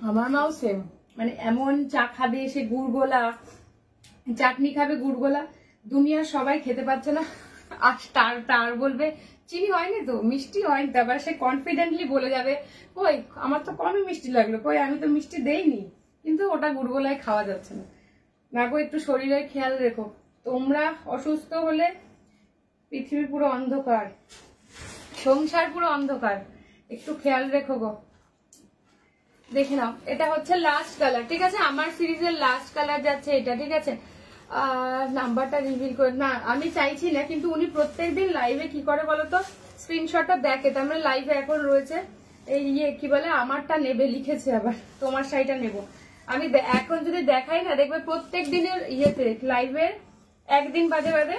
আমার মাও সেম, মানে এমন চা খাবে সে গুড়গোলা, চাটনি খাবে গুড়গোলা, দুনিয়ার সবাই খেতে পাচ্ছে না, আর তার বলবে চিনি হয়নি তো, মিষ্টি হয়নি, তারপর সে কনফিডেন্টলি বলে যাবে কই আমার তো কমই মিষ্টি লাগলো, কই আমি তো মিষ্টি দেইনি, কিন্তু ওটা গুড়গোলায় খাওয়া যাচ্ছে না। না গো, একটু শরীরের খেয়াল রেখো। তোমরা অসুস্থ হলে পৃথিবী পুরো অন্ধকার, সংসার পুরো অন্ধকার, একটু খেয়াল রেখো গো। দেখে নাও, এটা হচ্ছে লাস্ট কালার, ঠিক আছে? আমার সিরিজের লাস্ট কালার যাচ্ছে এটা, ঠিক আছে? নাম্বারটা রিভিল করে না আমি চাইছি না, কিন্তু উনি প্রত্যেকদিন লাইভে কি করে বলতো, স্ক্রিনশটটা দেখে। তার মানে লাইভে এখন রয়েছে এই কি বলে, আমারটা নেবে লিখেছে, আবার তোমার শাড়িটা নেব। আমি এখন যদি দেখাই না, দেখবে প্রত্যেক দিনের ইয়েতে লাইভের একদিন বাদে বাদে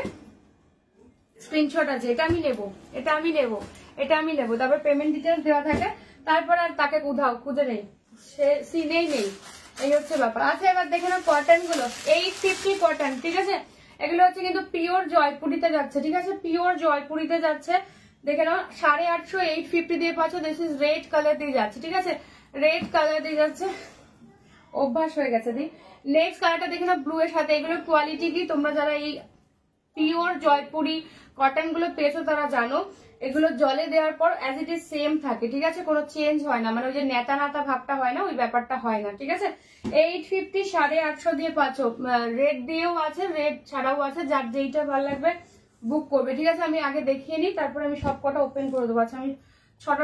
স্ক্রিনশট আছে, এটা আমি নেব, এটা আমি নেব, এটা আমি নেব, তারপর পেমেন্ট ডিটেলস দেওয়া থাকে, তারপর আর তাকে কোথাও খুঁজে নেই, সে সিনেই নেই। এই হচ্ছে ব্যাপার। আচ্ছা এবার দেখে নাও কটন গুলো, 850 কটন, ঠিক আছে? এগুলো হচ্ছে কিন্তু পিওর জয়পুরিতে যাচ্ছে, ঠিক আছে? পিওর জয়পুরিতে যাচ্ছে। দেখে নাও 850, 850 দিয়ে পাচ্ছ। দিস ইজ রেড কালার দিয়ে যাচ্ছে, ঠিক আছে? রেড কালার দিয়ে যাচ্ছে, অভ্যাস হয়ে গেছে দি। নেক্সট কালারটা দেখে নাও ব্লু এর সাথে। এগুলোর কোয়ালিটি কি, তোমরা যারা এই পিওর জয়পুরি কটন গুলো পেয়েছো তারা জানো, এগুলো জলে দেওয়ার পর অ্যাজ ইট ইজ সেম থাকে, ঠিক আছে? কোনো চেঞ্জ হয় না, মানে ওই যে নেতা নাতা ভাবটা হয় না, ওই ব্যাপারটা হয় না, ঠিক আছে? 850, 850 দিয়ে পাচ্ছ। রেড দিয়েও আছে, রেড ছাড়াও আছে, যার যেইটা ভালো লাগবে বুক করবে, ঠিক আছে? আমি আগে দেখিয়ে নিই, তারপরে আমি সব কটা ওপেন করে দেবো। আচ্ছা আমি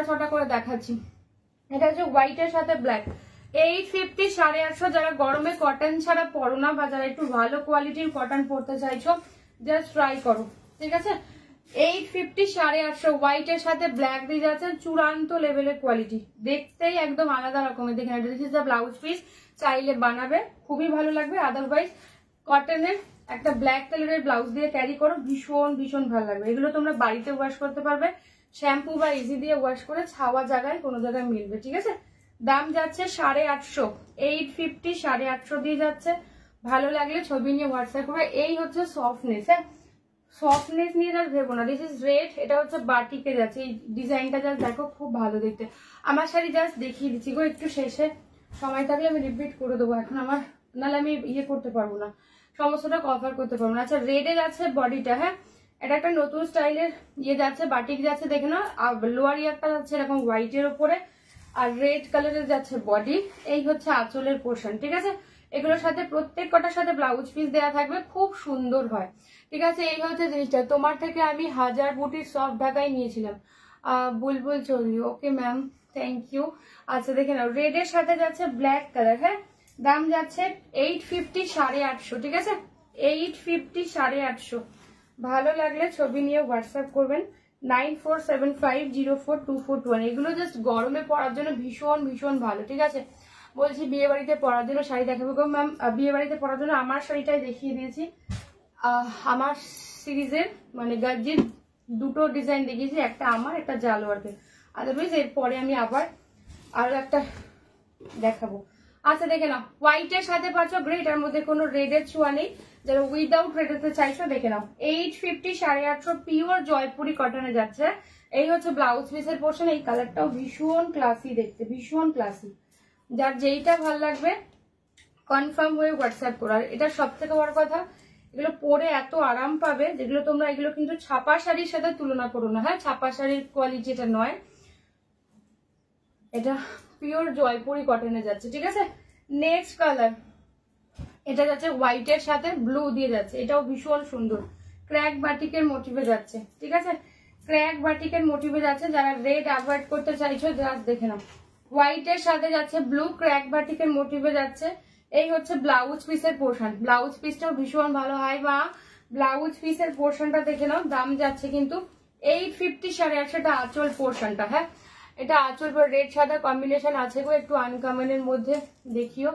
ছটা করে দেখাচ্ছি। এটা হচ্ছে হোয়াইটের সাথে ব্ল্যাক, 850, 850। যারা গরমে কটন ছাড়া পরো না, বা যারা একটু ভালো কোয়ালিটির কটন পরতে চাইছো, জাস্ট ট্রাই করো, ঠিক আছে? 850, 850 হোয়াইটের সাথে ব্ল্যাক দিয়ে যাচ্ছে, চূড়ান্ত লেভেলের কোয়ালিটি, দেখতেই একদম আলাদা রকমের। দেখেন this is the blouse piece, চাইলে বানাবে, খুবই ভালো লাগবে। আদারওয়াইজ কটনের একটা ব্ল্যাক কালারের ব্লাউজ দিয়ে ক্যারি করো, ভীষণ ভীষণ ভালো লাগবে। এগুলো তোমরা বাড়িতে ওয়াশ করতে পারবে, শ্যাম্পু বা ইজি দিয়ে ওয়াশ করে ছাওয়া জায়গায় কোনো জায়গায় মিলবে, ঠিক আছে? দাম যাচ্ছে 850, 850, 850 দিয়ে যাচ্ছে। ভালো লাগলে ছবি নিয়ে হোয়াটসঅ্যাপ করবে। এই হচ্ছে সফটনেস, হ্যাঁ সফটনেস নিয়ে জাস্ট ভেবো না। দিস ইজ রেড, এটা হচ্ছে বাটিকে যাচ্ছে। এই ডিজাইনটা জাস্ট দেখো, খুব ভালো দেখতে। আমার শাড়ি জাস্ট দেখিয়ে দিচ্ছি গো, একটু শেষে সময় থাকলে আমি রিপিট করে দেবো। এখন আমার নাহলে আমি ইয়ে করতে পারবো না, সমস্তটা কভার করতে পারবো না। আচ্ছা রেডের আছে বডিটা, হ্যাঁ এটা একটা নতুন স্টাইলের ইয়ে যাচ্ছে, বাটিক যাচ্ছে দেখে না, আর লোয়ার ইয়ারটা যাচ্ছে এরকম হোয়াইটের ওপরে, আর রেড কালারের যাচ্ছে বডি। এই হচ্ছে আঁচলের পোর্শন, ঠিক আছে। এগুলোর সাথে প্রত্যেক কটার সাথে ব্লাউজ পিস দেওয়া থাকবে, খুব সুন্দর হয়, ঠিক আছে। এই হচ্ছে জিনিসটা। তোমার থেকে আমি 1000 বুটির সফট ঢাকাই নিয়েছিলাম, Bulbul Chowdhury, okay ma'am, thank you. আচ্ছা দেখে নাও, রেডের সাথে যাচ্ছে ব্ল্যাক কালার, হ্যাঁ দাম যাচ্ছে 850, 850, ঠিক আছে 850, 850। ভালো লাগলে ছবি নিয়ে হোয়াটসঅ্যাপ করবেন 9475042421। এগুলো জাস্ট গরমে পরার জন্য ভীষণ ভীষণ ভালো, ঠিক আছে। বলছি বিয়ে বাড়িতে পরার জন্য শাড়ি দেখাবো গো ম্যাম, বিয়ে বাড়িতে পরার জন্য আমার শাড়িটাই দেখিয়ে দিয়েছি। আমার সিরিজের মানে গাজ্জির দুটো ডিজাইন দেখিয়েছি, একটা আমার একটা জালোয়ারকে, আদারওয়াইজ এরপরে আমি আবার আরো একটা দেখাবো। আচ্ছা দেখে নাও, হোয়াইটের সাথে পাচ্ছ গ্রে, এটার মধ্যে কোনো রেডের ছোঁয়া নেই। যারা উইদাউট রেডেতে চাইছো দেখে নাও, 850, 850 পিওর জয়পুরি কটনে যাচ্ছে। এই হচ্ছে ব্লাউজ পিসের পোর্শন। এই কালারটাও ভীষণ ক্লাসি দেখতে, ভীষণ ক্লাসি। যার যেইটা ভাল লাগবে কনফার্ম হয়ে হোয়াটসঅ্যাপ করো। আর এটা সব থেকে বড় কথা, এগুলো পরে এত আরাম পাবে যেগুলো তোমরা, এগুলো কিন্তু ছাপা শাড়ির সাথে তুলনা করো না, হ্যাঁ ছাপা শাড়ির কোয়ালিটি এটা নয়, এটা পিওর জয়পুরি কটনে যাচ্ছে, ঠিক আছে। নেক্সট কালার, এটা যাচ্ছে হোয়াইটের সাথে ব্লু দিয়ে যাচ্ছে, এটাও ভীষণ সুন্দর, ক্র্যাক বাটিকের মোটিভে যাচ্ছে, ঠিক আছে ক্র্যাক বাটিকের মোটিভে যাচ্ছে। যারা রেড অ্যাভয়েড করতে চাইছো জাস্ট দেখে নাও, হোয়াইটের সাথে যাচ্ছে ব্লু, ক্র্যাক বাটিকের মোটিভে যাচ্ছে। এই হচ্ছে ব্লাউজ পিসের পোর্শন, ব্লাউজ পিসটাও ভীষণ ভালো হয়, বা ব্লাউজ পিসের পোর্শনটা দেখে নাও, দাম যাচ্ছে কিন্তু 850, 850। এটা আঁচল পোর্শনটা, হ্যাঁ এটা আঁচল পর রেড সাদা কম্বিনেশন আছে গো, একটু আনকমনের মধ্যে দেখিও,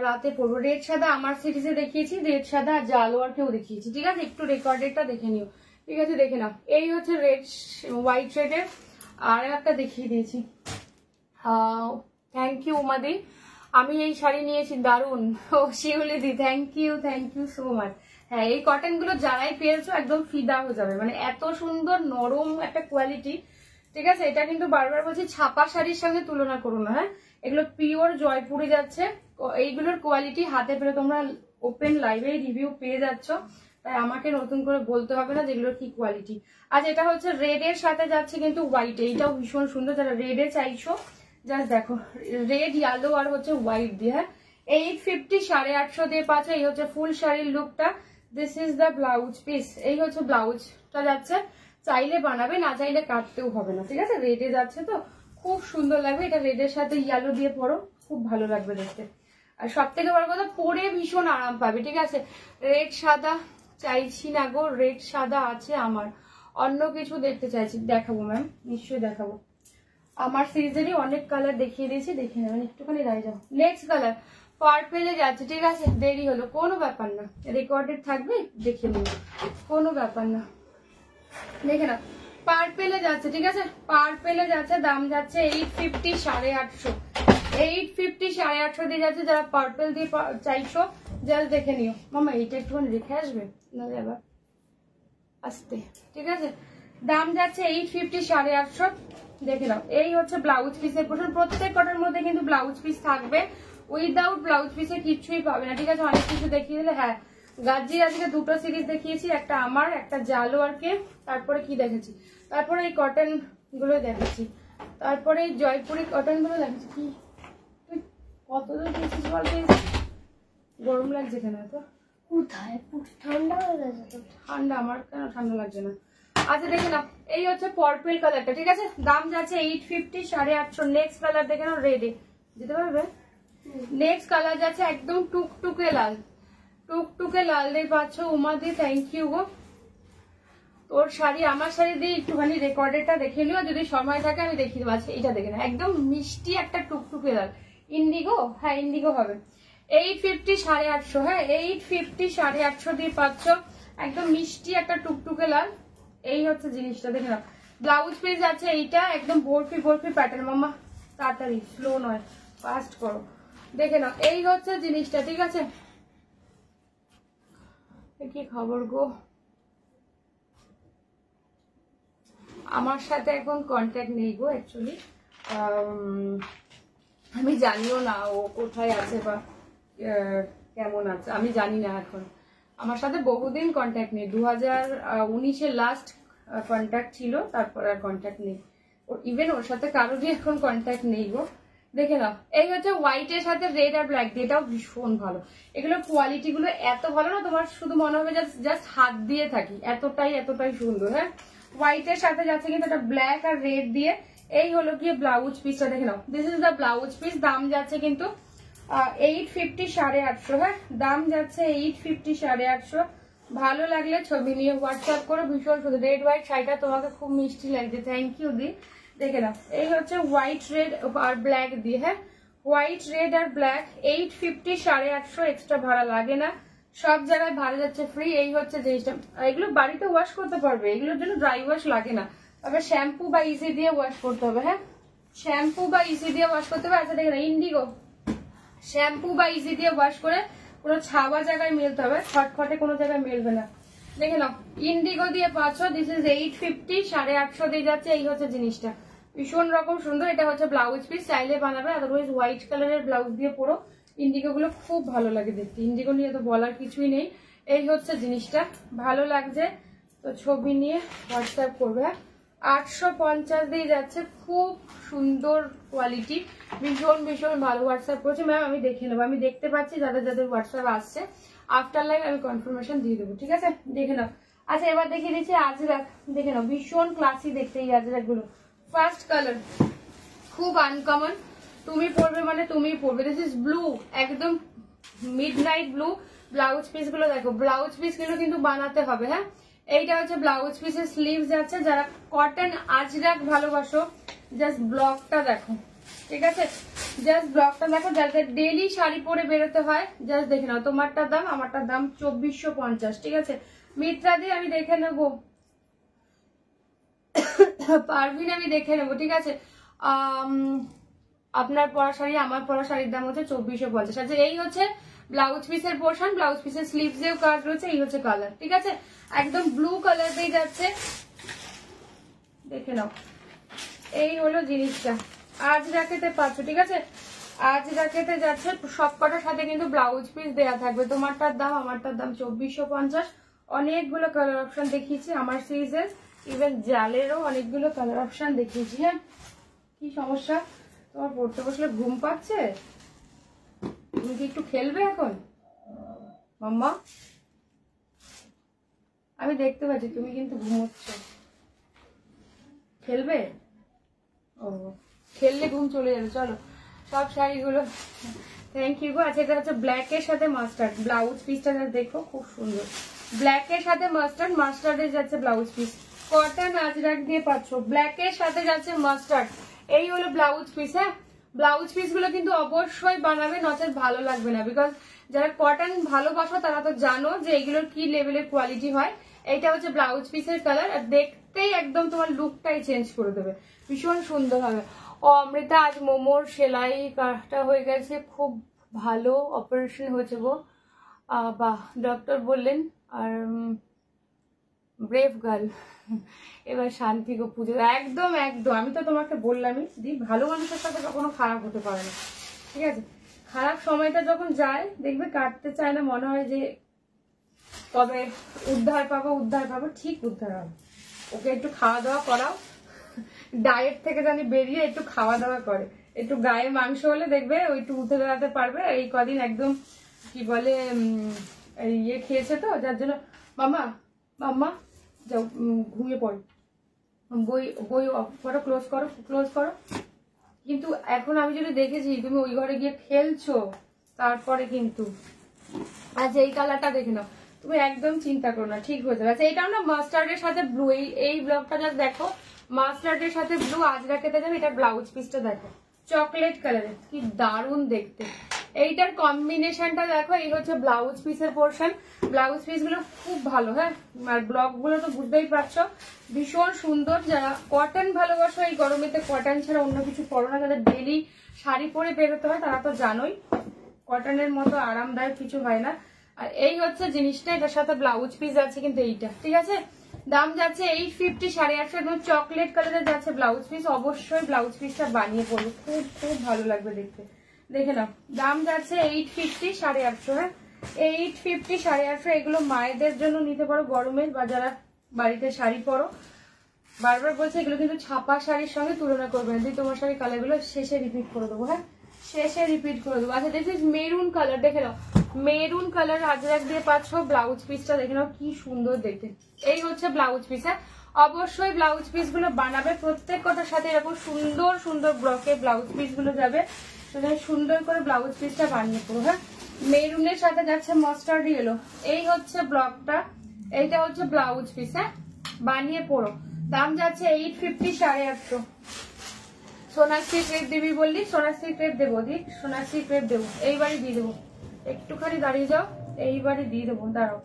রাতে পরবো। রেড সাদা আমার সিরিজে দেখিয়েছি, রেড সাদা আর জালোয়ারকেও দেখিয়েছি, ঠিক আছে একটু রেকর্ডেডটা দেখে নিও, ঠিক আছে দেখে নাও। এই হচ্ছে রেড হোয়াইট রেডের, আর একটা দেখিয়ে দিয়েছি। থ্যাংক ইউ উমাদি, আমি এই শাড়ি নিয়েছি, দারুন। ও শিউলি দি, থ্যাংক ইউ সো মাচ। হ্যাঁ এই কটন গুলো যারাই পেয়েছো একদম ফিদা হয়ে যাবে, মানে এত সুন্দর নরম একটা কোয়ালিটি, ঠিক আছে। এটা কিন্তু বারবার বলছি ছাপা শাড়ির সঙ্গে তুলনা করো না, হ্যাঁ এগুলো পিওর জয়পুরে যাচ্ছে। এইগুলোর কোয়ালিটি হাতে পেলে তোমরা ওপেন লাইভে রিভিউ পেয়ে যাচ্ছ, তাই আমাকে নতুন করে বলতে হবে না যেগুলোর কি কোয়ালিটি। আজ এটা হচ্ছে রেড এর সাথে যাচ্ছে কিন্তু হোয়াইট, এইটাও ভীষণ সুন্দর। যারা রেডে চাইছো জাস্ট দেখো, রেড ইয়েলো আর হচ্ছে হোয়াইট দিয়ে, হ্যাঁ 850, 850 দিয়ে পাচ্ছ। এই হচ্ছে ফুল শাড়ির লুকটা, this is the blouse piece. এই হচ্ছে ব্লাউজটা যাচ্ছে, চাইলে বানাবে, না চাইলে কাটতেও হবে না, ঠিক আছে। রেডে যাচ্ছে তো খুব সুন্দর লাগবে, এটা রেডের সাথে ইয়েলো দিয়ে পরো, খুব ভালো লাগবে দেখতে। আর সব থেকে বড় কথা পরে ভীষণ আরাম পাবে, ঠিক আছে। রেড সাদা চাইছি না গো, রেড সাদা আছে আমার, অন্য কিছু দেখতে চাইছি, দেখাবো ম্যাম নিশ্চয়ই দেখাবো। আমার সিরিজেরই অনেক কালার দেখিয়ে দিয়েছি, দেখে নেবেন, একটুখানি রায় যাও। নেক্সট কালার পার্পেলে যাচ্ছে, ঠিক আছে দেরি হলো কোনো ব্যাপার না, রেকর্ডেড থাকবে দেখে নিন, কোনো ব্যাপার না। দেখে নাও পার্পেলে যাচ্ছে, ঠিক আছে পার্পেলে যাচ্ছে, দাম যাচ্ছে 850, 850, 850, 850 দিয়ে যাচ্ছে। যারা পার্পেল দিয়ে চাইছো জাস্ট দেখে নিও। মামা এইটা একটুখানি রেখে আসবে নাহলে আবার আসতে, ঠিক আছে। দাম যাচ্ছে 850, 850, দেখে নাও। এই হচ্ছে ব্লাউজ পিসের পোর্শন, প্রত্যেক কটার মধ্যে কিন্তু ব্লাউজ পিস থাকবে, উইদাউট ব্লাউজ পিসে কিছুই পাবে না, ঠিক আছে। অনেক কিছু দেখিয়ে দিলে, হ্যাঁ গাজ্জির আজকে দুটো সিরিজ দেখিয়েছি, একটা আমার একটা জালোয়ারকে, তারপরে কি দেখেছি, তারপরে এই কটন গুলো দেখেছি, তারপরে এই জয়পুরি কটন গুলো দেখেছি। কি তুই কতদূর গেছিস বলতে, গরম লাগছে কেন তো? কোথায় ঠান্ডা হয়ে গেছে তো? ঠান্ডা আমার কেন ঠান্ডা লাগছে না। আচ্ছা দেখে নাও, এই হচ্ছে পার্পল কালারটা, ঠিক আছে দাম যাচ্ছে 850, 850। নেক্সট কালার দেখে নাও, রেডে যেতে পারবে। নেক্সট কালার যাচ্ছে একদম টুকটুকে লাল, টুকটুকে লাল দিয়ে পাচ্ছ উমাদি, থ্যাংক ইউ গো। তোর শাড়ি আমার শাড়ি দিয়ে একটুখানি রেকর্ডেডটা দেখে নিও, যদি সময় থাকে আমি দেখিয়ে দেবো। আচ্ছা এটা দেখে নাও, একদম মিষ্টি একটা টুকটুকে লাল, ইন্ডিগো, হ্যাঁ ইন্ডিগো হবে। 850, 850, হ্যাঁ 850, 850 দিয়ে পাচ্ছ একদম মিষ্টি একটা টুকটুকে লাল। এই হচ্ছে জিনিসটা দেখে নাও। ব্লাউজ পিস আছে এইটা একদম বরফি বরফি প্যাটার্ন, মামা তাড়াতাড়ি স্লো নয় ফাস্ট করো, দেখে নাও। এই হচ্ছে জিনিসটা, ঠিক আছে। কি খবর গো, আমার সাথে এখন কন্ট্যাক্ট নেই গো অ্যাকচুয়ালি, আমি জানিও না ও কোথায় আছে বা কেমন আছে আমি জানি না। এখন আমার সাথে বহুদিন কন্ট্যাক্ট নেই, 2019-এ লাস্ট কন্ট্যাক্ট ছিল, তারপর আর কন্ট্যাক্ট নেই। ইভেন ওর সাথে কারোরই এখন কন্ট্যাক্ট নেই গো। দেখে নাও, এই হচ্ছে হোয়াইটের সাথে রেড আর ব্ল্যাক, এটাও ভীষণ ভালো। এগুলো কোয়ালিটি গুলো এত ভালো না, তোমার শুধু মনে হবে জাস্ট হাত দিয়ে থাকি, এতটাই সুন্দর। হ্যাঁ, হোয়াইটের সাথে যাচ্ছে কিন্তু এটা ব্ল্যাক আর রেড দিয়ে। এই হলো গিয়ে ব্লাউজ পিসটা, দেখে নাও, this is the blouse piece. দাম যাচ্ছে কিন্তু 850, 850। হ্যাঁ, দাম যাচ্ছে 850, 850। ভালো লাগলে ছবি নিয়ে হোয়াটসঅ্যাপ করে। ভীষণ সুন্দর রেড হোয়াইট শাড়িটা, তোমাকে খুব মিষ্টি লাগছে, থ্যাংক ইউ দি। দেখে নাও, এই হচ্ছে হোয়াইট রেড আর ব্ল্যাক দিয়ে। হ্যাঁ, হোয়াইট রেড আর ব্ল্যাক, 850, 850। এক্সট্রা ভাড়া লাগে না, সব জায়গায় ভাড়া যাচ্ছে ফ্রি। এই হচ্ছে জিনিসটা, এগুলো বাড়িতে ওয়াশ করতে পারবে, এগুলোর জন্য ড্রাই ওয়াশ লাগে না, তবে শ্যাম্পু বা ইসি দিয়ে ওয়াশ করতে হবে। হ্যাঁ, শ্যাম্পু বা ইসি দিয়ে ওয়াশ করতে হবে। আচ্ছা দেখে না, ইন্ডিগো শ্যাম্পু বা ইসি দিয়ে ওয়াশ করে কোনো ছাওয়া জায়গায় মেলতে হবে, খটখটে কোনো জায়গায় মেলবে না। দেখে নাও, ইন্ডিগো দিয়ে 500, দিস ইজ 850, 850 দিয়ে যাচ্ছে। এই হচ্ছে জিনিসটা, ভীষণ রকম সুন্দর। এটা হচ্ছে ব্লাউজ পিস, চাইলে বানাবে, আদারওয়াইজ হোয়াইট কালারের ব্লাউজ দিয়ে পরো। ইন্ডিগো গুলো খুব ভালো লাগে দেখতে, ইন্ডিগো নিয়ে তো বলার কিছুই নেই। এই হচ্ছে জিনিসটা, ভালো লাগছে তো ছবি নিয়ে হোয়াটসঅ্যাপ করবে। 850 দিয়ে যাচ্ছে, খুব সুন্দর কোয়ালিটি, ভীষণ ভালো। হোয়াটসঅ্যাপ করছে ম্যাম, আমি দেখে নেবো, আমি দেখতে পাচ্ছি যাদের হোয়াটসঅ্যাপ আসছে। আফটার লাইভ আমি কনফার্মেশন দিয়ে দেবো, ঠিক আছে? দেখে নাও। আচ্ছা, এবার দেখিয়ে দিচ্ছি আজরাক। দেখে নাও, ভীষণ ক্লাসি দেখতে এই আজরাক গুলো। ফার্স্ট কালার, খুব আনকমন, তুমি পরবে মানে তুমিই পরবে। দিস ইজ ব্লু, একদম মিডনাইট ব্লু। ব্লাউজ পিস গুলো দেখো, ব্লাউজ পিস গুলো কিন্তু বানাতে হবে। হ্যাঁ, এইটা হচ্ছে ব্লাউজ পিসের স্লিভস যাচ্ছে। যারা কটন আজরাক ভালোবাসো, জাস্ট ব্লকটা দেখো, ঠিক আছে? জাস্ট ব্লকটা দেখো, যাদের ডেইলি শাড়ি পরে বেরোতে হয়, জাস্ট দেখে নাও। তোমারটার দাম, আমারটার দাম 2450, ঠিক আছে? মিত্রা দিয়ে আমি দেখে নেবো, পারভিন আমি দেখে নেবো, ঠিক আছে? আপনার পরা শাড়ি, আমার পরা শাড়ির দাম হচ্ছে 2450। আচ্ছা, এই হচ্ছে ব্লাউজ পিসের পোর্শন, ব্লাউজ পিসের স্লিভসেও কাজ রয়েছে। এই হচ্ছে কালার, ঠিক আছে? একদম ব্লু কালার দিয়ে যাচ্ছে, দেখে নাও। এই হলো জিনিসটা, আজ রাখেতে পাচ্ছ, ঠিক আছে? আজ রাখেতে যাচ্ছে, সবকটার সাথে কিন্তু ব্লাউজ পিস দেয়া থাকবে। তোমারটার দাম, আমারটার দাম 2450। অনেকগুলো কালার অপশন দেখিয়েছি আমার সিরিজের, ইভেন জালেরও অনেকগুলো কালার অপশন দেখিয়েছি। হ্যাঁ, কি সমস্যা তোমার? পড়তে বসলে ঘুম পাচ্ছে? তুমি কি একটু খেলবে এখন মাম্মা? আমি দেখতে পাচ্ছি তুমি কিন্তু ঘুমোচ্ছ, খেলবে? ও, খেললে ঘুম চলে যাবে। চলো, সব শাড়িগুলো থ্যাংক ইউ গো। আচ্ছা, এটা হচ্ছে ব্ল্যাকের সাথে মাস্টার্ড, ব্লাউজ পিসটা দেখো খুব সুন্দর। ব্ল্যাকের সাথে মাস্টার্ড, মাস্টার্ডে যাচ্ছে ব্লাউজ পিস, কটন আজরাক দিয়ে পাচ্ছ। ব্ল্যাকের সাথে যাচ্ছে মাস্টার্ড, এই হলো ব্লাউজ পিস। হ্যাঁ, ব্লাউজ পিস গুলো কিন্তু অবশ্যই বানাবে, নচেত ভালো লাগবে না। বিকজ যারা কটন ভালোবাসো তারা তো জানো যে এগুলোর কি লেভেলের কোয়ালিটি হয়। এইটা হচ্ছে ব্লাউজ পিসের কালার, আর দেখতেই একদম তোমার লুকটাই চেঞ্জ করে দেবে, ভীষণ সুন্দর হবে। ও অমৃতা, আজ মোমোর সেলাই কাটা হয়ে গেছে, খুব ভালো অপারেশন হয়েছে গো। বাহ, ডক্টর বললেন। আর ব্রেভ গার্ল, এবার শান্তি গো পুজো। একদম আমি তো তোমাকে বললামই দি, ভালো মানুষের সাথে কখনো খারাপ হতে পারে না, ঠিক আছে? খারাপ সময়টা যখন যায় দেখবে কাটতে চায় না, মনে হয় যে তবে উদ্ধার পাবো, ঠিক উদ্ধার হবে। ওকে একটু খাওয়া দাওয়া করাও, ডায়েট থেকে জানি বেরিয়ে একটু খাওয়া দাওয়া করে, একটু গায়ে মাংস হলে দেখবে ওই একটু উঠে দাঁড়াতে পারবে। এই কদিন একদম কি বলে ইয়ে খেয়েছে তো, যার জন্য। মাম্মা যাও ঘুমিয়ে পড়ো, বই অফ করো, ক্লোজ করো। কিন্তু এখন আমি যদি দেখেছি তুমি ওই ঘরে গিয়ে খেলছো, তারপরে কিন্তু আচ্ছা এই কালারটা দেখে নাও, তুমি একদম চিন্তা করো না, ঠিক হয়ে যাবে। আচ্ছা, এটাও না মাস্টার্ডের সাথে ব্লু, এই ব্লকটা জাস্ট দেখো, মাস্টার্ডের সাথে ব্লু আজরাকেতে যাবে। এটা ব্লাউজ পিসটা দেখো, চকলেট কালারের, কি দারুণ দেখতে। এইটার কম্বিনেশনটা দেখো, এই হচ্ছে ব্লাউজ পিসের পোর্শন। ব্লাউজ পিস গুলো খুব ভালো। হ্যাঁ, আর ব্লক গুলো তো বুঝতেই পারছো, ভীষণ সুন্দর। যারা কটন ভালোবাসো, এই গরমেতে কটন ছাড়া অন্য কিছু পরো না, যাদের ডেলি শাড়ি পরে বেরোতে হয় তারা তো জানোই কটনের মতো আরামদায়ক কিছু হয় না। আর এই হচ্ছে জিনিসটা, এটার সাথে ব্লাউজ পিস আছে কিন্তু এইটা, ঠিক আছে? দাম যাচ্ছে 850, 850। একদম চকলেট কালারের যাচ্ছে ব্লাউজ পিস। অবশ্যই ব্লাউজ পিসটা বানিয়ে পড়বে, খুব ভালো লাগবে দেখতে। দেখে নাও, দাম যাচ্ছে 850, 850, হ্যাঁ 850, 850। এগুলো মায়েদের জন্য নিতে পারো গরমের, বা যারা বাড়িতে শাড়ি পরো। বারবার বলছে এগুলো কিন্তু ছাপা শাড়ির সঙ্গে তুলনা করবে না। যদি তোমার শাড়ি কালারগুলো শেষে রিপিট করে দেবো, হ্যাঁ শেষে রিপিট করে দেবো। আচ্ছা দিস ইজ মেরুন কালার, দেখে নাও মেরুন কালার আজরাক দিয়ে পাচ্ছ। ব্লাউজ পিসটা দেখে নাও কি সুন্দর দেখতে। এই হচ্ছে ব্লাউজ পিস। হ্যাঁ অবশ্যই ব্লাউজ পিস গুলো বানাবে, প্রত্যেক কটার সাথে এরকম সুন্দর সুন্দর ব্লকে ব্লাউজ পিস গুলো যাবে। সুন্দর করে ব্লাউজ পিসটা বানিয়ে পড়ো। হ্যাঁ মেরুনের সাথে যাচ্ছে মাস্টার্ড ইয়েলো। এই হচ্ছে ব্লকটা, এইটা হচ্ছে ব্লাউজ পিস। হ্যাঁ বানিয়ে পড়ো। দাম যাচ্ছে 850, 850। সোনাক্ষী ক্রেপ দিবি বললি, সোনাক্ষী ক্রেপ দেবো, দিক সোনাক্ষী ক্রেপ দেবো, এইবারই দিয়ে দেবো। একটুখানি দাঁড়িয়ে যাও, এইবারই দিয়ে দেবো, দাঁড়াও।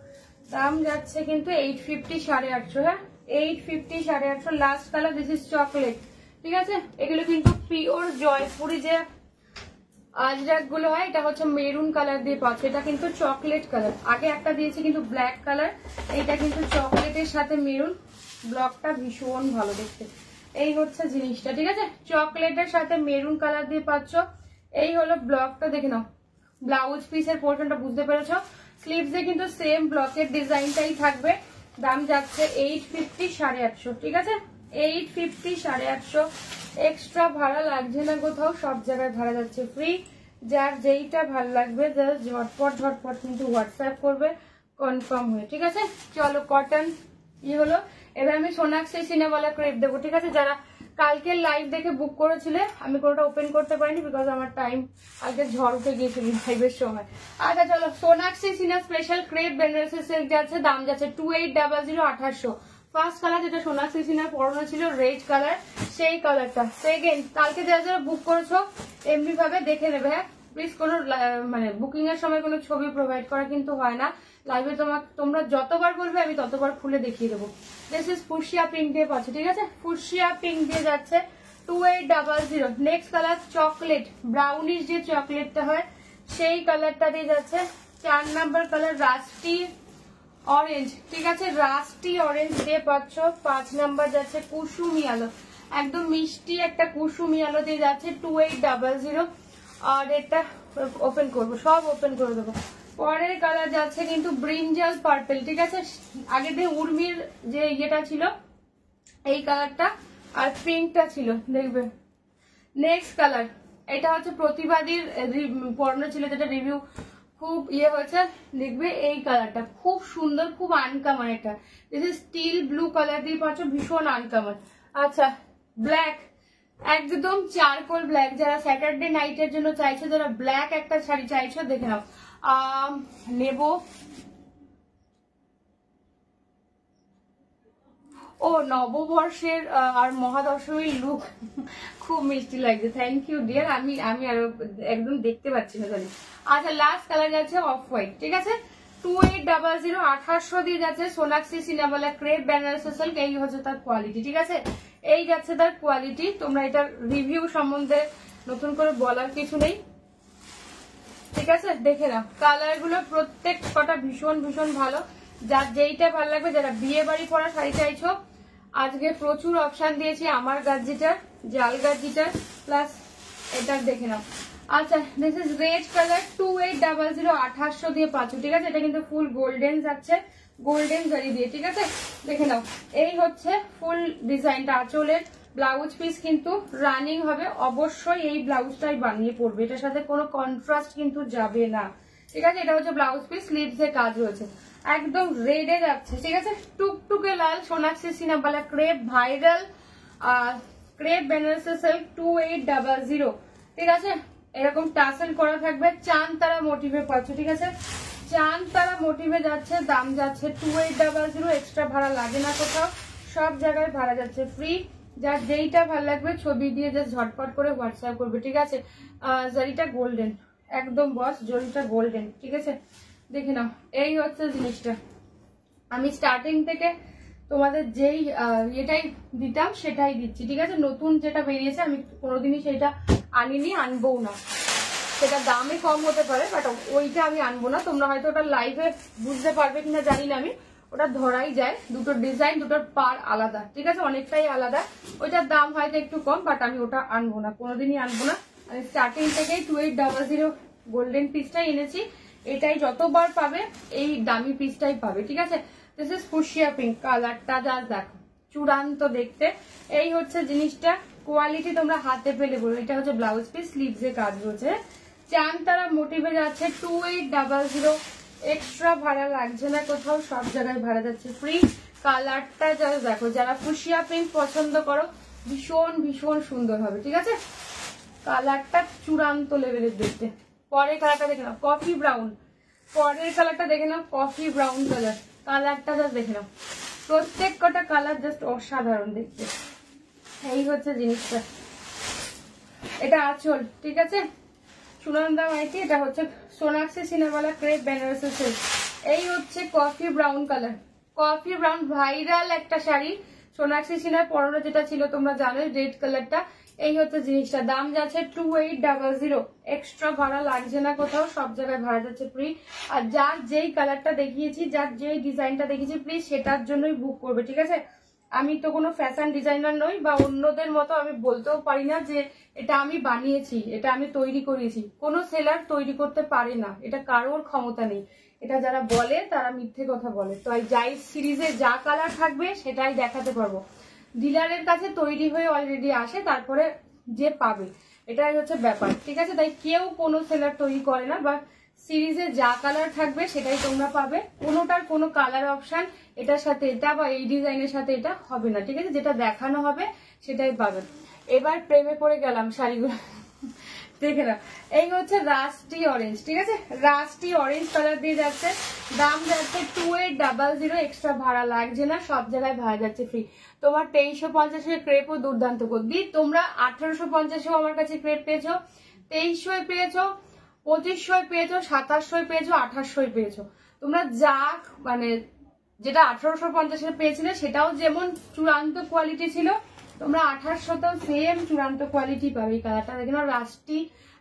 দাম যাচ্ছে কিন্তু 850, 850। হ্যাঁ 850, 850। Last colour this is chocolate, ঠিক আছে। এগুলো কিন্তু পিওর জয়পুরি যে আজরাক গুলো হয়, এটা হচ্ছে মেরুন কালার দিয়ে পাচ্ছে। এটা কিন্তু চকলেট কালার, আগে একটা দিয়েছি কিন্তু ব্ল্যাক কালার, এইটা কিন্তু চকলেটের সাথে মেরুন। ব্লকটা ভীষণ ভালো দেখতে। এই হচ্ছে জিনিসটা, ঠিক আছে। চকলেটের সাথে মেরুন কালার দিয়ে পাচ্ছ। এই হলো ব্লকটা, দেখে নাও। ব্লাউজ পিসের পোর্শনটা বুঝতে পেরেছো। স্লিভসে কিন্তু সেম ব্লকের ডিজাইনটাই থাকবে। দাম যাচ্ছে 850, 850, ঠিক আছে। 850, 850। এক্সট্রা ভাড়া লাগছে না কোথাও, সব জায়গায় ভাড়া যাচ্ছে ফ্রি। যার যেইটা ভালো লাগবে যারা ঝটপট ঝটপট কিন্তু হোয়াটসঅ্যাপ করবে কনফার্ম হয়ে, ঠিক আছে। চলো কটন হলো। এবার আমি সোনাক্ষী সিনেওয়ালা ক্রেপ দেবো, ঠিক আছে। যারা কালকে লাইভ দেখে বুক করেছিলে, আমি কোনোটা ওপেন করতে পারিনি বিকজ আমার টাইম আজকে ঝড় উঠে গিয়েছিল লাইভের সময়। আচ্ছা চলো, সোনাক্ষী সিনা স্পেশাল ক্রেপ বেনারসি সিল্ক যাচ্ছে, দাম যাচ্ছে 2800, 2800। ফার্স্ট কালার যেটা সোনাক্ষী সিনার পরনো ছিল রেড কালার, সেই কালারটা। সেকেন্ড, কালকে যারা যারা বুক করেছো এমনি ভাবে দেখে নেবে, হ্যাঁ প্লিজ। কোনো মানে বুকিং এর সময় কোনো ছবি প্রোভাইড করা কিন্তু হয় না লাইভে। তোমরা যতবার বলবে আমি ততবার খুলে দেখিয়ে দেবো। দিস ইজ ফুশিয়া পিঙ্ক দিয়ে পাচ্ছ, ঠিক আছে। ফুশিয়া পিঙ্ক দিয়ে যাচ্ছে 2800। নেক্সট কালার চকলেট, ব্রাউনিশ যে চকলেটটা হয় সেই কালারটা দিয়ে যাচ্ছে। 4 নাম্বার কালার রাস্টি অরেঞ্জ, ঠিক আছে। রাস্টি অরেঞ্জ দিয়ে পাচ্ছ। 5 নাম্বার যাচ্ছে কুসুমি আলো, একদম মিষ্টি একটা কুসুমি আলো দিয়ে যাচ্ছে 2800। আর এটা ওপেন করবো, সব ওপেন করে দেবো। পরের কালার যাচ্ছে কিন্তু ব্রিঞ্জাল পার্পেল, ঠিক আছে। আগে দিয়ে উর্মির যে ইয়েটা ছিল এই কালারটা, আর পিঙ্কটা ছিল, দেখবে। নেক্সট কালার এটা হচ্ছে প্রতিবাদীর পরনো ছিল, যেটা রিভিউ খুব হয়েছে, দেখবে। এই কালারটা খুব সুন্দর, খুব আনকমন। এটা this is steel blue colour দিয়ে পাচ্ছ, ভীষণ আনকমন। আচ্ছা ব্ল্যাক, একদম চারকোল ব্ল্যাক। যারা স্যাটারডে নাইটের জন্য চাইছো, যারা ব্ল্যাক একটা শাড়ি চাইছো, দেখে নাও। নেব ও নববর্ষের আর মহাদশমীর লুক খুব মিষ্টি লাগছে, থ্যাংক ইউ ডিয়ার। আমি আরো একদম দেখতে পাচ্ছি না জানি। আচ্ছা লাস্ট কালার যাচ্ছে অফ হোয়াইট, ঠিক আছে। 2800, 2800 দিয়ে যাচ্ছে সোনাক্ষী সিনেওয়ালা ক্রেপ বেনারসি সিল্ক। এই হচ্ছে তার কোয়ালিটি, ঠিক আছে। এই যাচ্ছে তার কোয়ালিটি। তোমরা এটার রিভিউ সম্বন্ধে নতুন করে বলার কিছু নেই, ঠিক আছে। দেখে নাও কালার গুলো প্রত্যেক কটা ভীষণ ভীষণ ভালো। যার যেইটা ভালো লাগবে, যারা বিয়ে বাড়ি পরা শাড়ি চাইছো, আজকে প্রচুর অপশন দিয়েছি। আমার গার্জিটার, জাল গার্জিটার, প্লাস এটার দেখে নাও। আচ্ছা দিস ইজ রেড কালার 2800, 2800 দিয়ে পাচ্ছ, ঠিক আছে। এটা কিন্তু ফুল গোল্ডেন যাচ্ছে, গোল্ডেন জারি দিয়ে, ঠিক আছে। দেখে নাও এই হচ্ছে ফুল ডিজাইনটা। আঁচলের ব্লাউজ পিস কিন্তু রানিং হবে, অবশ্যই এই ব্লাউজটাই বানিয়ে পড়বে, এটার সাথে কোনো কন্ট্রাস্ট কিন্তু যাবে না, ঠিক আছে। এটা হচ্ছে ব্লাউজ পিস, স্লিভস এ কাজ রয়েছে, একদম রেডে যাচ্ছে, ঠিক আছে। টুকটুকে লাল সোনাক্ষী সিনেওয়ালা crepe viral crepe Banarasi silk 2800, ঠিক আছে। এরকম টাসেল করা থাকবে, চাঁদ তারা মোটিভে পাচ্ছ, ঠিক আছে। চাঁদ তারা মোটিভে যাচ্ছে, দাম যাচ্ছে 2800। এক্সট্রা ভাড়া লাগে না কোথাও, সব জায়গায় ভাড়া যাচ্ছে ফ্রি। যার যেইটা ভালো লাগবে ছবি দিয়ে জাস্ট ঝটপট করে হোয়াটসঅ্যাপ করবে, ঠিক আছে। জারিটা গোল্ডেন, একদম বস জরিটা গোল্ডেন, ঠিক আছে। দেখে নাও এই হচ্ছে জিনিসটা। আমি স্টার্টিং থেকে তোমাদের যেই এটাই দিতাম সেটাই দিচ্ছি, ঠিক আছে। নতুন যেটা বেরিয়েছে আমি কোনোদিনই সেটা আনিনি, আনবও না। সেটা দামে কম হতে পারে, বাট ওইটা আমি আনবো না। তোমরা হয়তো ওটা লাইভে বুঝতে পারবে কিনা জানি না, আমি ওটা ধরাই যায়। দুটো ডিজাইন, দুটোর পার আলাদা, ঠিক আছে, অনেকটাই আলাদা। ওইটার দাম হয়তো একটু কম, বাট আমি ওটা আনবো না, কোনোদিনই আনবো না। স্টার্টিং থেকেই 2800 গোল্ডেন পিসটাই এনেছি, এটাই যতবার পাবে এই দামি পিসটাই পাবে, ঠিক আছে। দিস ইজ ফুশিয়া পিঙ্ক কালারটা, জাস্ট দেখো চূড়ান্ত দেখতে। এই হচ্ছে জিনিসটা, কোয়ালিটি তোমরা হাতে পেলে বলো। এটা হচ্ছে ব্লাউজ পিস, স্লিভসে কাজ রয়েছে, চানতারা মোটিভে যাচ্ছে 2800, এক্সট্রা ভাড়া লাগছে না কোথাও, সব জায়গায় ভাড়া যাচ্ছে ফ্রি। কালারটা জাস্ট দেখো, যারা ফুশিয়া পিঙ্ক পছন্দ করো ভীষণ ভীষণ সুন্দর হবে, ঠিক আছে। কালারটা চূড়ান্ত লেভেলের দেখতে। পরের কালারটা দেখে নাও কফি ব্রাউন, পরের কালারটা দেখে নাও কফি ব্রাউন কালার, কালারটা জাস্ট দেখে নাও, প্রত্যেক কটা কালার জাস্ট অসাধারণ দেখতে। এই হচ্ছে জিনিসটা, এটা আঁচল, ঠিক আছে। সুনন্দা মাইতি, এটা হচ্ছে সোনাক্ষী সিনেমালা ক্রেপ বেনারসি সিল্ক। এই হচ্ছে coffee brown colour, coffee brown viral একটা শাড়ি, সোনাক্ষী সিনহার পরনে যেটা ছিল তোমরা জানো রেড কালারটা। এই হচ্ছে জিনিসটা, দাম যাচ্ছে 2800, এক্সট্রা ভাড়া লাগছে না কোথাও, সব জায়গায় ভাড়া যাচ্ছে ফ্রি। আর যার যেই কালারটা দেখিয়েছি, যার যেই ডিজাইনটা দেখিয়েছি, প্লিজ সেটার জন্যই বুক করবে, ঠিক আছে। আমি তো কোনো ফ্যাশন ডিজাইনার নই, বা অন্যদের মতো আমি বলতেও পারি না যে এটা আমি বানিয়েছি, এটা আমি তৈরি করেছি। কোনো সেলার তৈরি করতে পারে না, এটা কারোর ক্ষমতা নেই। এটা যারা বলে তারা মিথ্যে কথা বলে। তো যাই সিরিজে যা কালার থাকবে সেটাই দেখাতে পারবো। ডিলারের কাছে তৈরি হয়ে অলরেডি আসে, তারপরে যে পাবে, এটাই হচ্ছে ব্যাপার, ঠিক আছে। তাই কেউ কোনো সেলার তৈরি করে না, বা সিরিজে যা কালার থাকবে সেটাই তোমরা পাবে। কোনোটার কোনো কালার অপশন এটার সাথে এটা বা এই ডিজাইনের সাথে এটা হবে না, ঠিক আছে। যেটা দেখানো হবে সেটাই পাবে। এবার প্রেমে পড়ে গেলাম শাড়িগুলো দেখে না। এই হচ্ছে রাস্টি অরেঞ্জ, ঠিক আছে, রাস্টি অরেঞ্জ কালার দিয়ে যাচ্ছে, দাম যাচ্ছে 2800, এক্সট্রা ভাড়া লাগছে না, সব জায়গায় ভাড়া যাচ্ছে ফ্রি। তোমার 2350 ক্রেপও দুর্দান্ত করবি, তোমরা 1850 আমার কাছে ক্রেপ পেয়েছো, 2300 পেয়েছো, 2500 পেয়েছো, 2700 পেয়েছো, 2800 পেয়েছো। তোমরা যা মানে যেটা 1850 পেয়েছিলে সেটাও যেমন চূড়ান্ত কোয়ালিটি ছিল, তোমরা 2800তেও সেম চূড়ান্ত কোয়ালিটি পাবে। এই কালারটা দেখে নাও, রাস্টি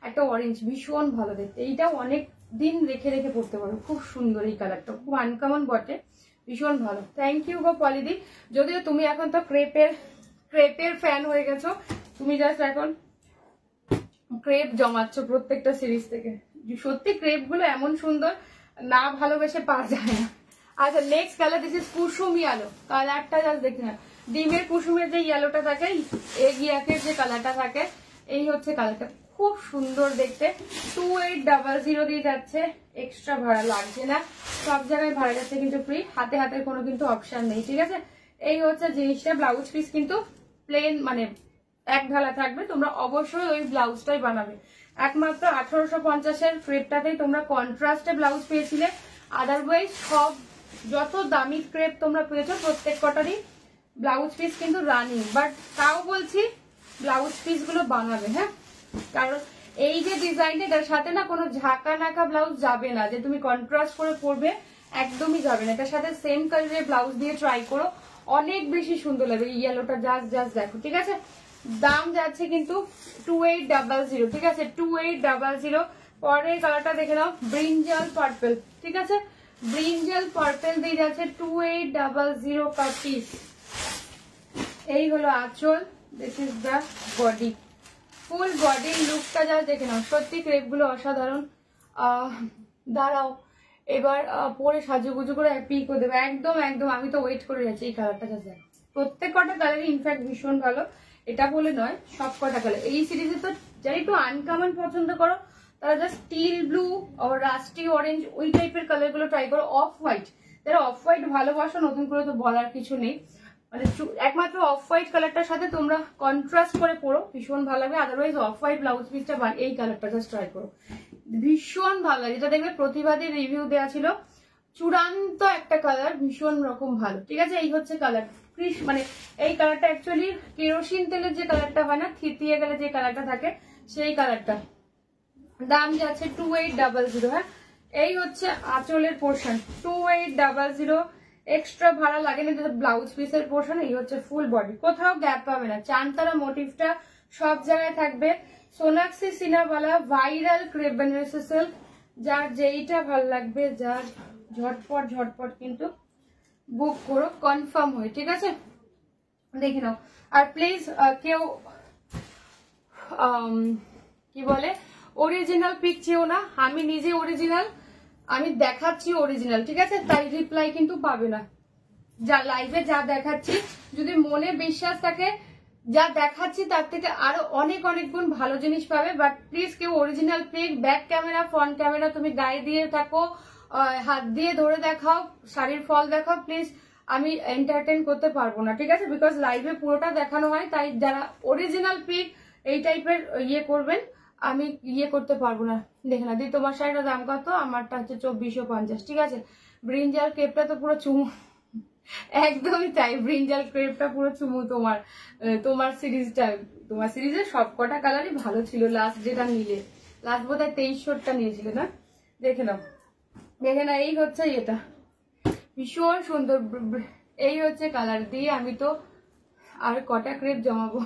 একটা অরেঞ্জ, ভীষণ ভালো দেখতে। এইটাও অনেক দিন রেখে রেখে পড়তে পারো, খুব সুন্দর এই কালারটা, খুব আনকমন বটে, ভীষণ ভালো। থ্যাংক ইউ গো পলিদি। যদিও তুমি এখন তো ক্রেপের ফ্যান হয়ে গেছো, তুমি জাস্ট এখন ক্রেপ জমাচ্ছ প্রত্যেকটা সিরিজ থেকে। সত্যি ক্রেপ গুলো এমন সুন্দর, না ভালোবেসে পাওয়া যায় না। আচ্ছা নেক্সট কালার, দিস ইজ কুসুমি আলো, কালারটা জাস্ট দেখে না, ডিমের কুসুমের যে ইয়েলোটা থাকে, এগিয়াকের যে কালারটা থাকে, এই হচ্ছে কালারটা, খুব সুন্দর দেখতে। 2800 দিয়ে যাচ্ছে, এক্সট্রা ভাড়া লাগছে না, সব জায়গায় ভাড়া যাচ্ছে কিন্তু ফ্রি, হাতে হাতের কোনো কিন্তু অপশন নেই, ঠিক আছে। এই হচ্ছে জিনিসটা, ব্লাউজ পিস কিন্তু প্লেন মানে এক ঢালা থাকবে, তোমরা অবশ্যই ওই ব্লাউজটাই বানাবে। একমাত্র 1850 ক্রেপটাতেই তোমরা কন্ট্রাস্টে ব্লাউজ পেয়েছিলে, আদারওয়াইজ সব যত দামি ক্রেপ তোমরা পেয়েছো প্রত্যেক কটারই ব্লাউজ পিস কিন্তু রানিং। বাট তাও বলছি ব্লাউজ পিস গুলো বানাবে, হ্যাঁ, কারণ এই যে ডিজাইনটা, এটার সাথে না কোনো ঝাঁকা নাকা ব্লাউজ যাবে না, যে তুমি কন্ট্রাস্ট করে পরবে, একদমই যাবে না। এটার সাথে সেম কালারের ব্লাউজ দিয়ে ট্রাই করো, অনেক বেশি সুন্দর লাগবে। ইয়েলোটা জাস্ট দেখো, ঠিক আছে। দাম যাচ্ছে কিন্তু 2800, ঠিক আছে, 2800। পরের কালারটা দেখে নাও, ব্রিঞ্জাল পার্পল, ঠিক আছে, ব্রিঞ্জাল পার্পল দিয়ে যাচ্ছে 2800 পার পিস। এই হলো আঁচল, দিস ইজ দ্য বডি, ফুল বডির লুকটা যা দেখে নাও, সত্যি ক্রেপ গুলো অসাধারণ। দাঁড়াও এবার পরে সাজুগুজু করে পিক করে দেবে, একদম একদম, আমি তো ওয়েট করে যাচ্ছি এই কালারটা যা দেখ। প্রত্যেক কটা কালারই ইনফ্যাক্ট ভীষণ ভালো, এটা বলে নয়, সব কটা কালার। এই সিরিজে তো যারা একটু আনকমন পছন্দ করো তারা জাস্ট স্টিল ব্লু আর রাস্টি অরেঞ্জ ওই টাইপের কালার গুলো ট্রাই করো। অফ হোয়াইট, যারা অফ হোয়াইট ভালোবাসো, নতুন করে তো বলার কিছু নেই, মানে একমাত্র অফ হোয়াইট কালারটার সাথে তোমরা কন্ট্রাস্ট করে পরো, ভীষণ ভালো লাগবে। আদারওয়াইজ অফ হোয়াইট ব্লাউজ পিসটা এই কালারটা জাস্ট ট্রাই করো, ভীষণ ভালো লাগে। যেটা দেখবে প্রতিবাদী রিভিউ দেওয়া ছিল, চূড়ান্ত একটা কালার, ভীষণ রকম ভালো, ঠিক আছে। এই হচ্ছে কালার, মানে এই কালারটা অ্যাকচুয়ালি কেরোসিন তেলের যে কালারটা হয় না, থিতিয়ে গেলে যে কালারটা থাকে, সেই কালারটা। দাম যাচ্ছে 2800, হ্যাঁ। এই হচ্ছে আঁচলের পোর্শন, 2800, এক্সট্রা ভাড়া লাগে না, ব্লাউজ পিসের পোর্শন। এই হচ্ছে ফুল বডি, কোথাও গ্যাপ পাবে না, চানতারা মোটিভটা সব জায়গায় থাকবে। সোনাক্ষী সিনহাওয়ালা ভাইরাল ক্রেপ বেনারসি সিল্ক, যার যেইটা ভালো লাগবে, যার ঝটপট কিন্তু বুক করো, কনফার্ম হয়ে, ঠিক আছে, দেখে নাও। আর প্লিজ কেউ কি বলে অরিজিনাল পিক চেও না, আমি নিজে অরিজিনাল, আমি দেখাচ্ছি অরিজিনাল, ঠিক আছে? তাই রিপ্লাই কিন্তু পাবে না। যা লাইভে যা দেখাচ্ছি, যদি মনে বিশ্বাস থাকে যা দেখাচ্ছি তার থেকে আরো অনেক অনেক গুণ ভালো জিনিস পাবে। বাট প্লিজ কেউ original pic, back camera, front camera তুমি গায়ে দিয়ে থাকো, হাত দিয়ে ধরে দেখাও, শাড়ির ফল দেখাও, প্লিজ আমি এন্টারটেন করতে পারবো না, ঠিক আছে? বিকজ লাইভে পুরোটা দেখানো হয়, তাই যারা অরিজিনাল পিক এই টাইপের ইয়ে করবেন আমি ইয়ে করতে পারবো না। দেখে না দি তোমার শাড়িটার দাম কত? আমারটা হচ্ছে 2450, ঠিক আছে? ব্রিঞ্জাল ক্রেপটা তো পুরো চুমু, একদমই তাই, ব্রিঞ্জাল ক্রেপটা পুরো চুমু। তোমার সিরিজটা, তোমার সিরিজের সব কটা কালারই ভালো ছিল। লাস্ট যেটা নিলে, লাস্ট বোধহয় 2300টা নিয়েছিল না? দেখে নাও, দেখে না, এই হচ্ছে এটা ভীষণ সুন্দর, এই হচ্ছে কালার দিয়ে। আমি তো আর কটা ক্রেপ জমাবো।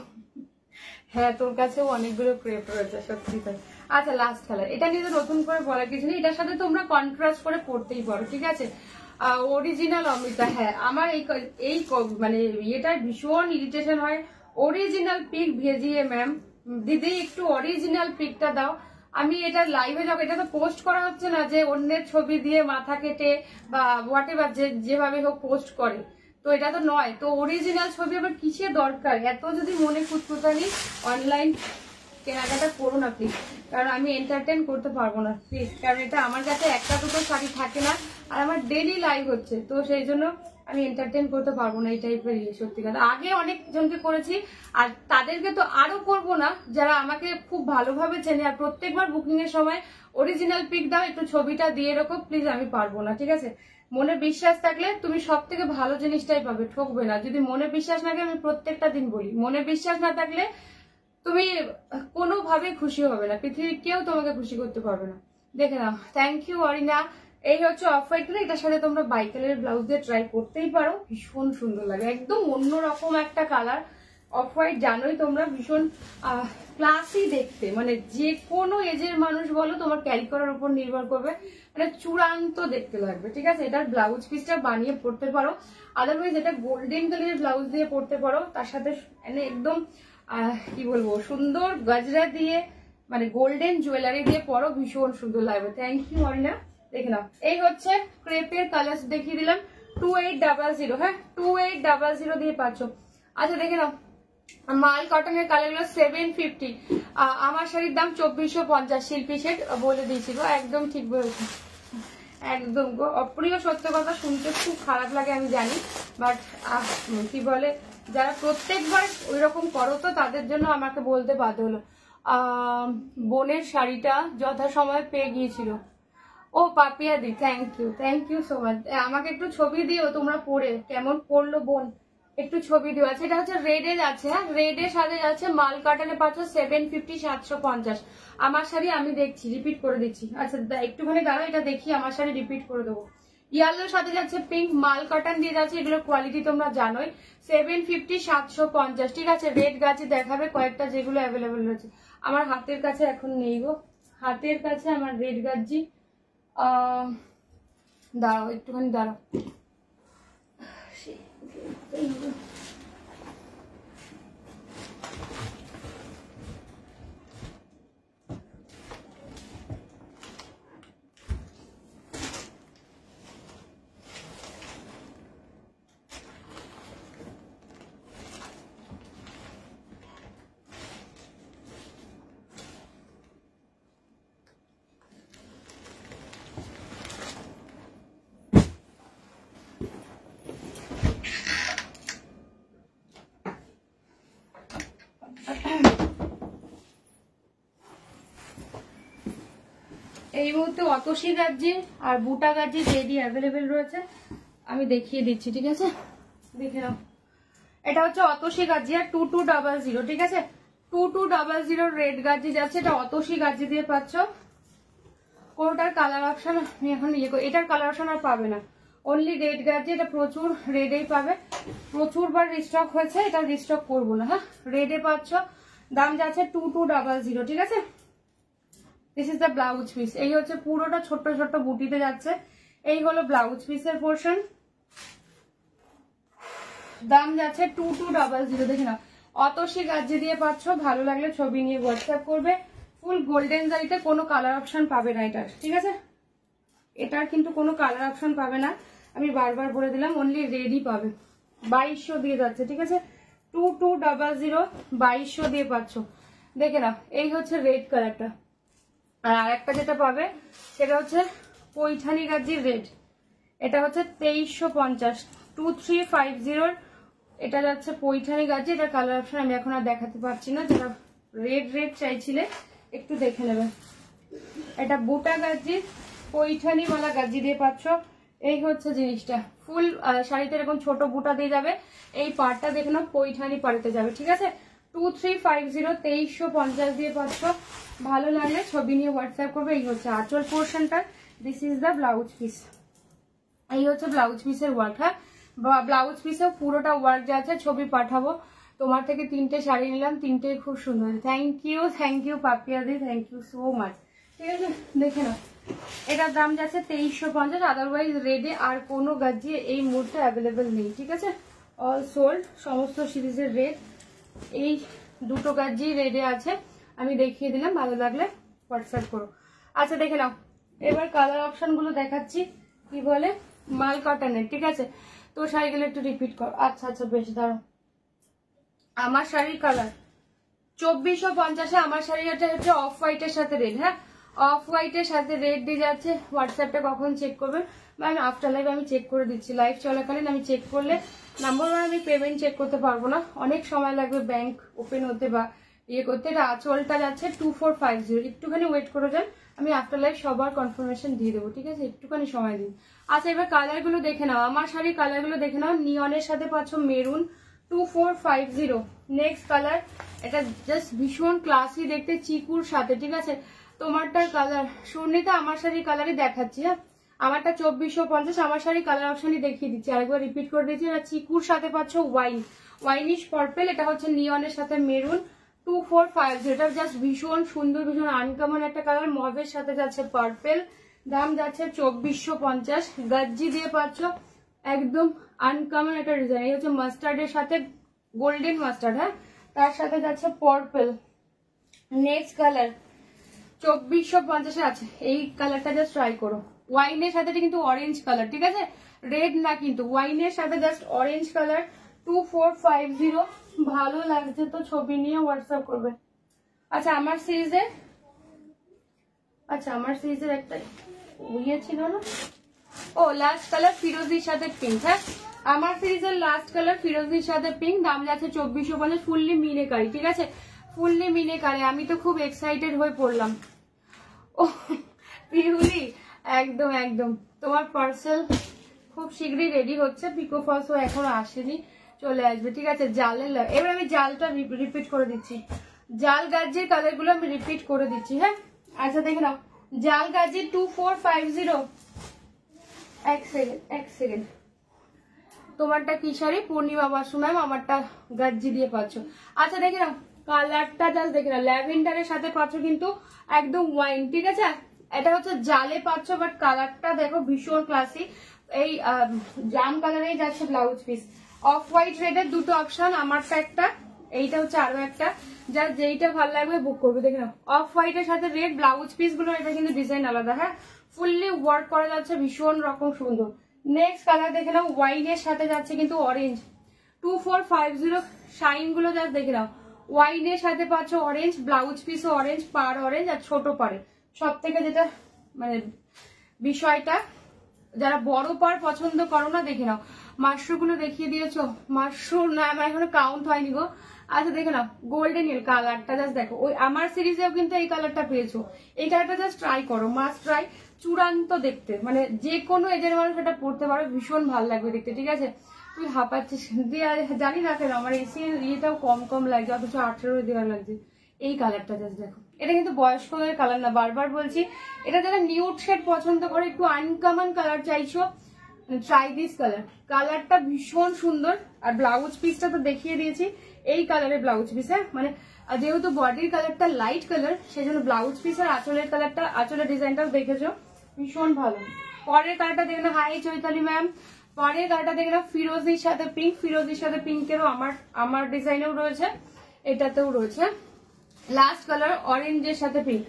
হ্যাঁ, তোর কাছেও অনেকগুলো ক্রেপ রয়েছে, সত্যি তাই। আচ্ছা, লাস্ট কালার, এটা নিয়ে তো নতুন করে বলার কিছু নেই, এটার সাথে তোমরা কন্ট্রাস্ট করে পড়তেই পারো, ঠিক আছে? অরিজিনাল অমৃতা, হ্যাঁ আমার এই মানে ইয়েটার ভীষণ ইরিটেশন হয়, অরিজিনাল পিক ভেজিয়ে ম্যাম দিদি একটু অরিজিনাল পিকটা দাও। আমি এটা লাইভে যখন, এটা তো পোস্ট করা হচ্ছে না যে অন্যের ছবি দিয়ে মাথা কেটে বা হোয়াট এভার যেভাবে হোক পোস্ট করে, তো এটা তো নয়। তো অরিজিনাল ছবি আবার কিসের দরকার? এত যদি মনে খুঁতখুঁতানি, অনলাইন কেনাকাটা করো না প্লিজ, কারণ আমি এন্টারটেন করতে পারবো না প্লিজ, কারণ এটা আমার কাছে একটা দুটো শাড়ি থাকে না, আর আমার ডেইলি লাইভ হচ্ছে, তো সেই জন্য আমি এন্টারটেন করতে পারবো না এই টাইপের ইয়ে। সত্যি কথা, আগে অনেক জনকে করেছি, আর তাদেরকে তো আরো করবো না যারা আমাকে খুব ভালোভাবে চেনে, আর প্রত্যেকবার বুকিং এর সময় অরিজিনাল পিক দাও, একটু ছবিটা দিয়ে রাখো প্লিজ, আমি পারবো না, ঠিক আছে? মনে বিশ্বাস থাকলে তুমি সব থেকে ভালো জিনিসটাই পাবে, ঠকবে না। যদি মনে বিশ্বাস না থাকে, আমি প্রত্যেকটা দিন বলি, মনে বিশ্বাস না থাকলে তুমি কোনোভাবে খুশি হবে না, পৃথিবীর কেউ তোমাকে খুশি করতে পারবে না। দেখে নাও, থ্যাংক ইউ অরিনা। এই হচ্ছে অফ হোয়াইট কালার, এটার সাথে তোমরা বাইকালের ব্লাউজ দিয়ে ট্রাই করতেই পারো, ভীষণ সুন্দর লাগে, একদম অন্যরকম একটা কালার। অফ হোয়াইট জানোই তোমরা ভীষণ ক্লাসি দেখতে, মানে যে কোনো এজের মানুষ বলো, তোমার ক্যারি করার উপর নির্ভর করবে, মানে চূড়ান্ত দেখতে লাগবে, ঠিক আছে? এটার ব্লাউজ পিসটা বানিয়ে পড়তে পারো, আদারওয়াইজ এটা গোল্ডেন কালারের ব্লাউজ দিয়ে পড়তে পারো, তার সাথে মানে একদম কি বলবো, সুন্দর গজরা দিয়ে, মানে গোল্ডেন জুয়েলারি দিয়ে পরো, ভীষণ সুন্দর লাগবে। Thank you Arina. দেখে নাও, এই হচ্ছে ক্রেপের কালার দেখিয়ে দিলাম, 2800, হ্যাঁ 2800 দিয়ে পাচ্ছ। আচ্ছা দেখে নাও, মাল কটনের কালার গুলো 750, আমার শাড়ির দাম 2450, শিল্পী সেট বলে দিয়েছিল, একদম ঠিক বলেছি, একদম গো অপ্রিয়, সত্য কথা শুনতে খুব খারাপ লাগে আমি জানি, বাট কি বলে, যারা প্রত্যেকবার ওই রকম করো তো তাদের জন্য আমাকে বলতে বাধ্য হলো। বোনের শাড়িটা যথাসময়ে পেয়ে গিয়েছিল। ও পাপিয়া দি, থ্যাংক ইউ সো মাচ। আমাকে একটু ছবি দিও তোমরা পরে, কেমন পড়লো বোন, একটু ছবি দিও। আছে, এটা হচ্ছে রেডের আছে, হ্যাঁ রেডের সাথে যাচ্ছে, মাল কাটানে পাচ্ছ 750, 750। আমার শাড়ি আমি দেখছি, রিপিট করে দিচ্ছি। আচ্ছা একটুখানি দাঁড়াও, এটা দেখি, আমার শাড়ি রিপিট করে দেবো। ইয়ালোর সাথে যাচ্ছে পিঙ্ক, মাল কাটান দিয়ে যাচ্ছে, এগুলোর কোয়ালিটি তোমরা জানোই, 750, 750, ঠিক আছে? রেড গাছে দেখাবে কয়েকটা যেগুলো অ্যাভেলেবেল রয়েছে, আমার হাতের কাছে এখন নেই গো, হাতের কাছে আমার রেড গাজি, দাঁড়াও একটুখানি দাঁড়াও। এই মুহূর্তে অতসী গাজি আর বুটা গাজি রেডি অ্যাভেলেবেল রয়েছে, আমি দেখিয়ে দিচ্ছি, ঠিক আছে? দেখে নাও, এটা হচ্ছে অতসী গাজি আর 2200, ঠিক আছে? 2200 রেড গাজি যাচ্ছে, এটা অতসী গাজি দিয়ে পাচ্ছ। কোনটার কালার অপশন আমি এখন ইয়ে করি, এটার কালার অপশন আর পাবে না, অনলি রেড গাজি, এটা প্রচুর রেডেই পাবে, প্রচুর বার রিস্টক হয়েছে, এটা রিস্টক করবো না, হ্যাঁ রেডে পাচ্ছ, দাম যাচ্ছে 2200, ঠিক আছে? This is the blouse piece, এই হচ্ছে পুরোটা ছোট্ট ছোট্ট বুটিতে যাচ্ছে, এই হলো ব্লাউজ পিসের পোর্শন, দাম যাচ্ছে 2200। দেখে নাও, অতসী গাজি দিয়ে পাচ্ছ, ভালো লাগলে ছবি নিয়ে হোয়াটসঅ্যাপ করবে, ফুল গোল্ডেন জারিতে, কোনো কালার অপশন পাবে না এটার, ঠিক আছে? এটার কিন্তু কোনো কালার অপশন পাবে না, আমি বারবার বলে দিলাম, অনলি রেডই পাবে। 2200 দিয়ে যাচ্ছে, ঠিক আছে? 2200 2200 দিয়ে পাচ্ছ। দেখে নাও, এই হচ্ছে রেড কালারটা। আর একটা যেটা পাবে সেটা হচ্ছে পৈঠানি গাজির রেড, এটা হচ্ছে 2350, 2350। এটা যাচ্ছে পৈঠানি গাজি, এটা কালার অপশন আমি এখন আর দেখাতে পারছি না, যারা রেড রেড চাইছিলে একটু দেখে নেবে। এটা বুটা গাজি, পৈঠানি वाला গাজি দিয়ে পাচ্ছ। এই হচ্ছে জিনিসটা, ফুল শাড়িতে এরকম ছোট বুটা দিয়ে যাবে, এই পাড়টা দেখে নাও পৈঠানি পাড়িতে যাবে, ঠিক আছে? 2350 2350 দিয়ে পাচ্ছ। ভালো লাগলে ছবি নিয়ে হোয়াটসঅ্যাপ করবে। এই হচ্ছে আঁচল পোর্শনটা, this is the blouse piece. এই হচ্ছে ব্লাউজ পিসের ওয়ার্ক। হ্যাঁ, ব্লাউজ পিসেও পুরোটা ওয়ার্ক যা আছে ছবি পাঠাবো। তোমার থেকে 3টে শাড়ি নিলাম, 3টেই খুব সুন্দর। থ্যাংক ইউ পাপিয়া দি, থ্যাংক ইউ সো মাচ। ঠিক আছে, দেখে নাও, এটার দাম যাচ্ছে 2350। আদারওয়াইজ রেডে আর কোনো গাজি এই মুহূর্তে অ্যাভেলেবেল নেই, ঠিক আছে? অল সোল্ড, সমস্ত সিরিজের রেড। এই দুটো গাজি রেডে আছে, আমি দেখিয়ে দিলাম, ভালো লাগলে হোয়াটসঅ্যাপ করো। আচ্ছা দেখে নাও, এবার কালার অপশন গুলো দেখাচ্ছি। কি বলে, মাল কটনের, ঠিক আছে? তো শাড়িগুলো একটু রিপিট কর। আচ্ছা আচ্ছা বেশ, দাঁড়ো। আমার শাড়ির কালার 2450-এ, আমার শাড়িটা হচ্ছে অফ হোয়াইটের সাথে রেড। হ্যাঁ, অফ হোয়াইটের সাথে রেড দিয়ে যাচ্ছে। হোয়াটসঅ্যাপটা কখন চেক করবেন ম্যাম? আফটার লাইভ আমি চেক করে দিচ্ছি, লাইভ চলাকালীন আমি চেক করলে নাম্বার ওয়ান আমি পেমেন্ট চেক করতে পারবো না, অনেক সময় লাগবে ব্যাংক ওপেন হতে বা ইয়ে করতে। এটা আঁচলটা যাচ্ছে 2450, একটুখানি ওয়েট করে যান, আমি আফটার লাইভ সবার কনফার্মেশন দিয়ে দেবো, ঠিক আছে? একটুখানি সময় দিন। আচ্ছা এবার কালার গুলো দেখে নাও, আমার শাড়ির কালার গুলো দেখে নাও। নিয়নের সাথে পাচ্ছ মেরুন 2450। নেক্সট কালার, এটা জাস্ট ভীষণ ক্লাসি দেখতে, চিকুর সাথে, ঠিক আছে? তোমারটার কালার সুনিতা, আমার শাড়ির কালারই দেখাচ্ছি। হ্যাঁ, আমারটা 2450, আমার শাড়ির কালার অপশনই দেখিয়ে দিচ্ছি, আরেকবার রিপিট করে দিচ্ছি। এটা চিকুর সাথে পাচ্ছ ওয়াইনিশ পার্পেল, এটা হচ্ছে নিয়নের সাথে মেরুন 2450। এটা জাস্ট ভীষণ সুন্দর, ভীষণ আনকমন একটা কালার। মভের সাথে যাচ্ছে পার্পেল, দাম যাচ্ছে 2450। গাজ্জি দিয়ে পাচ্ছ একদম আনকমন একটা ডিজাইন। এই হচ্ছে মাস্টার্ডের সাথে গোল্ডেন মাস্টার্ড, হ্যাঁ, তার সাথে যাচ্ছে পার্পল। নেক্সট কালার 2450 আছে, এই কালারটা জাস্ট ট্রাই করো। ওয়াইনের সাথে কিন্তু অরেঞ্জ কালার, ঠিক আছে? রেড না কিন্তু, ওয়াইনের সাথে জাস্ট অরেঞ্জ কালার 2450। ভালো লাগছে তো ছবি নিয়ে হোয়াটসঅ্যাপ করবে। আচ্ছা আমার সিরিজের একটা ইয়ে ছিল না, ও লাস্ট কালার ফিরোজির সাথে পিঙ্ক। হ্যাঁ, আমার সিরিজের লাস্ট কালার ফিরোজির সাথে পিঙ্ক, দাম যাচ্ছে 2450। ফুললি মিনেকারি, ঠিক আছে? ফুললি মিনেকারি। আমি তো খুব এক্সাইটেড হয়ে পড়লাম। ও পিহুলি, একদম একদম, তোমার পার্সেল খুব শীঘ্রই রেডি হচ্ছে। পিকো ফলসও এখনো আসেনি, চলে আসবে, ঠিক আছে? জালের এবার আমি জালটা রিপিট করে দিচ্ছি, জাল গাজির কালার গুলো আমি রিপিট করে দিচ্ছি। হ্যাঁ, আচ্ছা দেখে নাও, জাল গাজির 2450। এক সেকেন্ড, তোমারটা কি শাড়ি? পূর্ণিমা বাসু ম্যাম, আমারটা গাজ্জি দিয়ে পাচ্ছ। আচ্ছা দেখে নাও, কালারটা জাস্ট দেখে নাও, ল্যাভেন্ডারের সাথে পাচ্ছ কিন্তু একদম ওয়াইন, ঠিক আছে? এটা হচ্ছে জালে পাচ্ছ, বাট কালারটা দেখো ভীষণ ক্লাসি। এই জাম কালারেই যাচ্ছে ব্লাউজ পিস। অফ হোয়াইট রেডের দুটো অপশন, আমারটা একটা, এইটা হচ্ছে আরো একটা, যার যেইটা ভালো লাগবে বুক করবে। দেখে নাও, অফ হোয়াইটের সাথে রেড ব্লাউজ পিস গুলো, এটা কিন্তু ডিজাইন আলাদা। হ্যাঁ, ফুললি ওয়ার্ক করা যাচ্ছে, ভীষণ রকম সুন্দর। নেক্সট কালার দেখে নাও, ওয়াইনের সাথে যাচ্ছে কিন্তু অরেঞ্জ 2450। শাইন গুলো যা দেখে নাও, ওয়াইনের সাথে পাচ্ছ অরেঞ্জ, ব্লাউজ পিসও অরেঞ্জ, পার অরেঞ্জ আর ছোট পারে। সব থেকে যেটা মানে বিষয়টা, যারা বড় পার পছন্দ করো না, দেখে নাও মাশরু গুলো দেখিয়ে দিয়েছো। মাশরু না, আমার এখনো কাউন্ট হয়নি গো। আচ্ছা দেখে নাও, গোল্ডেন ইয়েল কালারটা জাস্ট দেখো, ওই আমার সিরিজেও কিন্তু এই কালারটা পেয়েছো। এই কালারটা জাস্ট ট্রাই করো, মাস্ট ট্রাই, চূড়ান্ত দেখতে, মানে যে কোনো এজের মানুষ এটা পড়তে পারো, ভীষণ ভালো লাগবে দেখতে, ঠিক আছে? তুই হাঁপাচ্ছিস দিয়ে, জানি না কেন আমার এসি ইয়েটাও কম লাগছে, অথচ 18 দেওয়া লাগছে। এই কালারটা জাস্ট দেখো, এটা কিন্তু বয়স্কদের কালার না, বারবার বলছি। এটা যারা নিউড শেড পছন্দ করে, একটু আনকমন কালার চাইছো, ট্রাই দিস কালার। কালারটা ভীষণ সুন্দর, আর ব্লাউজ পিসটা তো দেখিয়ে দিয়েছি, এই কালারের ব্লাউজ পিস। হ্যাঁ, মানে যেহেতু বডির কালারটা লাইট কালার, সেজন্য ব্লাউজ পিস আর আঁচলের কালারটা, আঁচলের ডিজাইনটাও দেখেছো, ভীষণ ভালো। পরের কালারটা দেখে নাও, হাই চৈতালি ম্যাম, পরের কালারটা দেখে নাও, ফিরোজির সাথে পিঙ্ক। ফিরোজির সাথে পিঙ্কেরও আমার ডিজাইনেও রয়েছে, এটাতেও রয়েছে। লাস্ট কালার অরেঞ্জের সাথে পিঙ্ক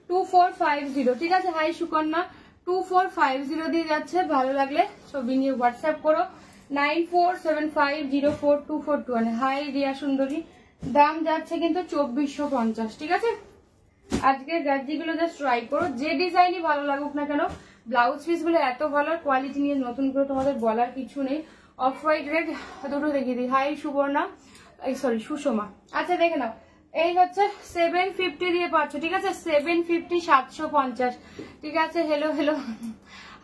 2450, ঠিক আছে। হাই সুকন্যা 2450 দিয়ে যাচ্ছে, ভালো লাগলে ছবি নিয়ে হোয়াটসঅ্যাপ করো 9475042421। হাই রিয়া সুন্দরী, দাম যাচ্ছে কিন্তু 2450, ঠিক আছে। আজকের গার্জিগুলো জাস্ট ট্রাই করো, যে ডিজাইনই ভালো লাগুক না কেন। ব্লাউজ পিস গুলো এত ভালো কোয়ালিটি নিয়ে নতুন করে তোমাদের বলার কিছু নেই। অফ হোয়াইট রেড দুটো দেখিয়ে দিই। Hi Subarna, sorry Sushma. আচ্ছা দেখে নাও, এই হচ্ছে 750 দিয়ে পাচ্ছ, ঠিক আছে। 750 750, ঠিক আছে। হেলো হেলো,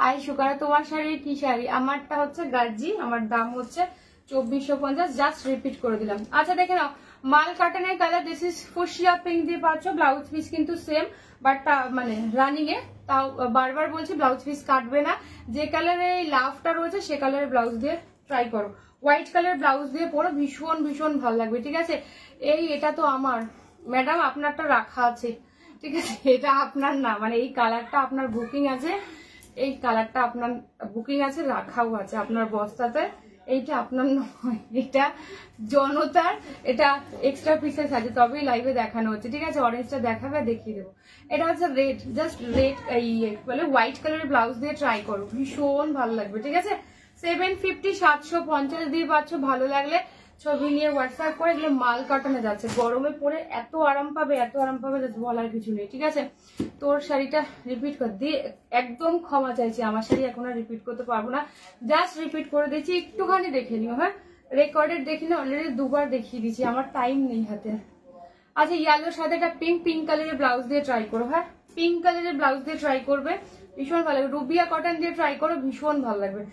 হাই সুকারা, তোমার শাড়ি কি শাড়ি? আমারটা হচ্ছে গার্জি, আমার দাম হচ্ছে 2450, জাস্ট রিপিট করে দিলাম। আচ্ছা দেখে নাও, মাল কাটানের colour, this is fuchsia pink দিয়ে পাচ্ছ। ব্লাউজ পিস কিন্তু সেম, বাট মানে রানিং এ, তাও বারবার বলছি ব্লাউজ পিস কাটবে না। যে কালারে এই লাভটা রয়েছে সে কালারের ব্লাউজ দিয়ে ট্রাই করো। হোয়াইট কালার ব্লাউজ দিয়ে পরো, ভীষণ ভীষণ ভালো লাগবে, ঠিক আছে। এটা তো আমার ম্যাডাম, আপনারটা রাখা আছে, ঠিক আছে। এটা আপনার না, মানে এই কালারটা আপনার বুকিং আছে, এই কালারটা আপনার বুকিং আছে, রাখাও আছে আপনার বস্তাতে। এইটা আপনার নয়, এটা জনতার, এটা এক্সট্রা পিসেস আছে, তবেই লাইভে দেখানো হচ্ছে, ঠিক আছে। অরেঞ্জটা দেখাবে, দেখিয়ে দেবো। এটা হচ্ছে রেড, জাস্ট রেড, বলে হোয়াইট কালারের ব্লাউজ দিয়ে ট্রাই করো, ভীষণ ভালো লাগবে, ঠিক আছে। 750 750 দিয়ে পাচ্ছ, ভালো লাগলে ছবি নিয়ে হোয়াটসঅ্যাপ করে। এগুলো মাল কাটানো যাচ্ছে, গরমে পরে এত আরাম পাবে, এত আরাম পাবে বলার কিছু নেই, ঠিক আছে। তোর শাড়িটা রিপিট কর দিয়ে, একদম ক্ষমা চাইছি, আমার শাড়ি এখন আর রিপিট করতে পারবো না, জাস্ট রিপিট করে দিচ্ছি, একটুখানি দেখে নিও। হ্যাঁ, রেকর্ডেড দেখিনি, অলরেডি দুবার দেখিয়ে দিচ্ছি, আমার টাইম নেই হাতে। আচ্ছা, ইয়েলোর সাথে একটা পিঙ্ক কালারের ব্লাউজ দিয়ে ট্রাই করো। হ্যাঁ, পিঙ্ক কালারের ব্লাউজ দিয়ে ট্রাই করবে, ভীষণ ভালো লাগবে। রুবিয়া কটন দিয়ে ট্রাই করো, ভীষণ ভালো লাগবে।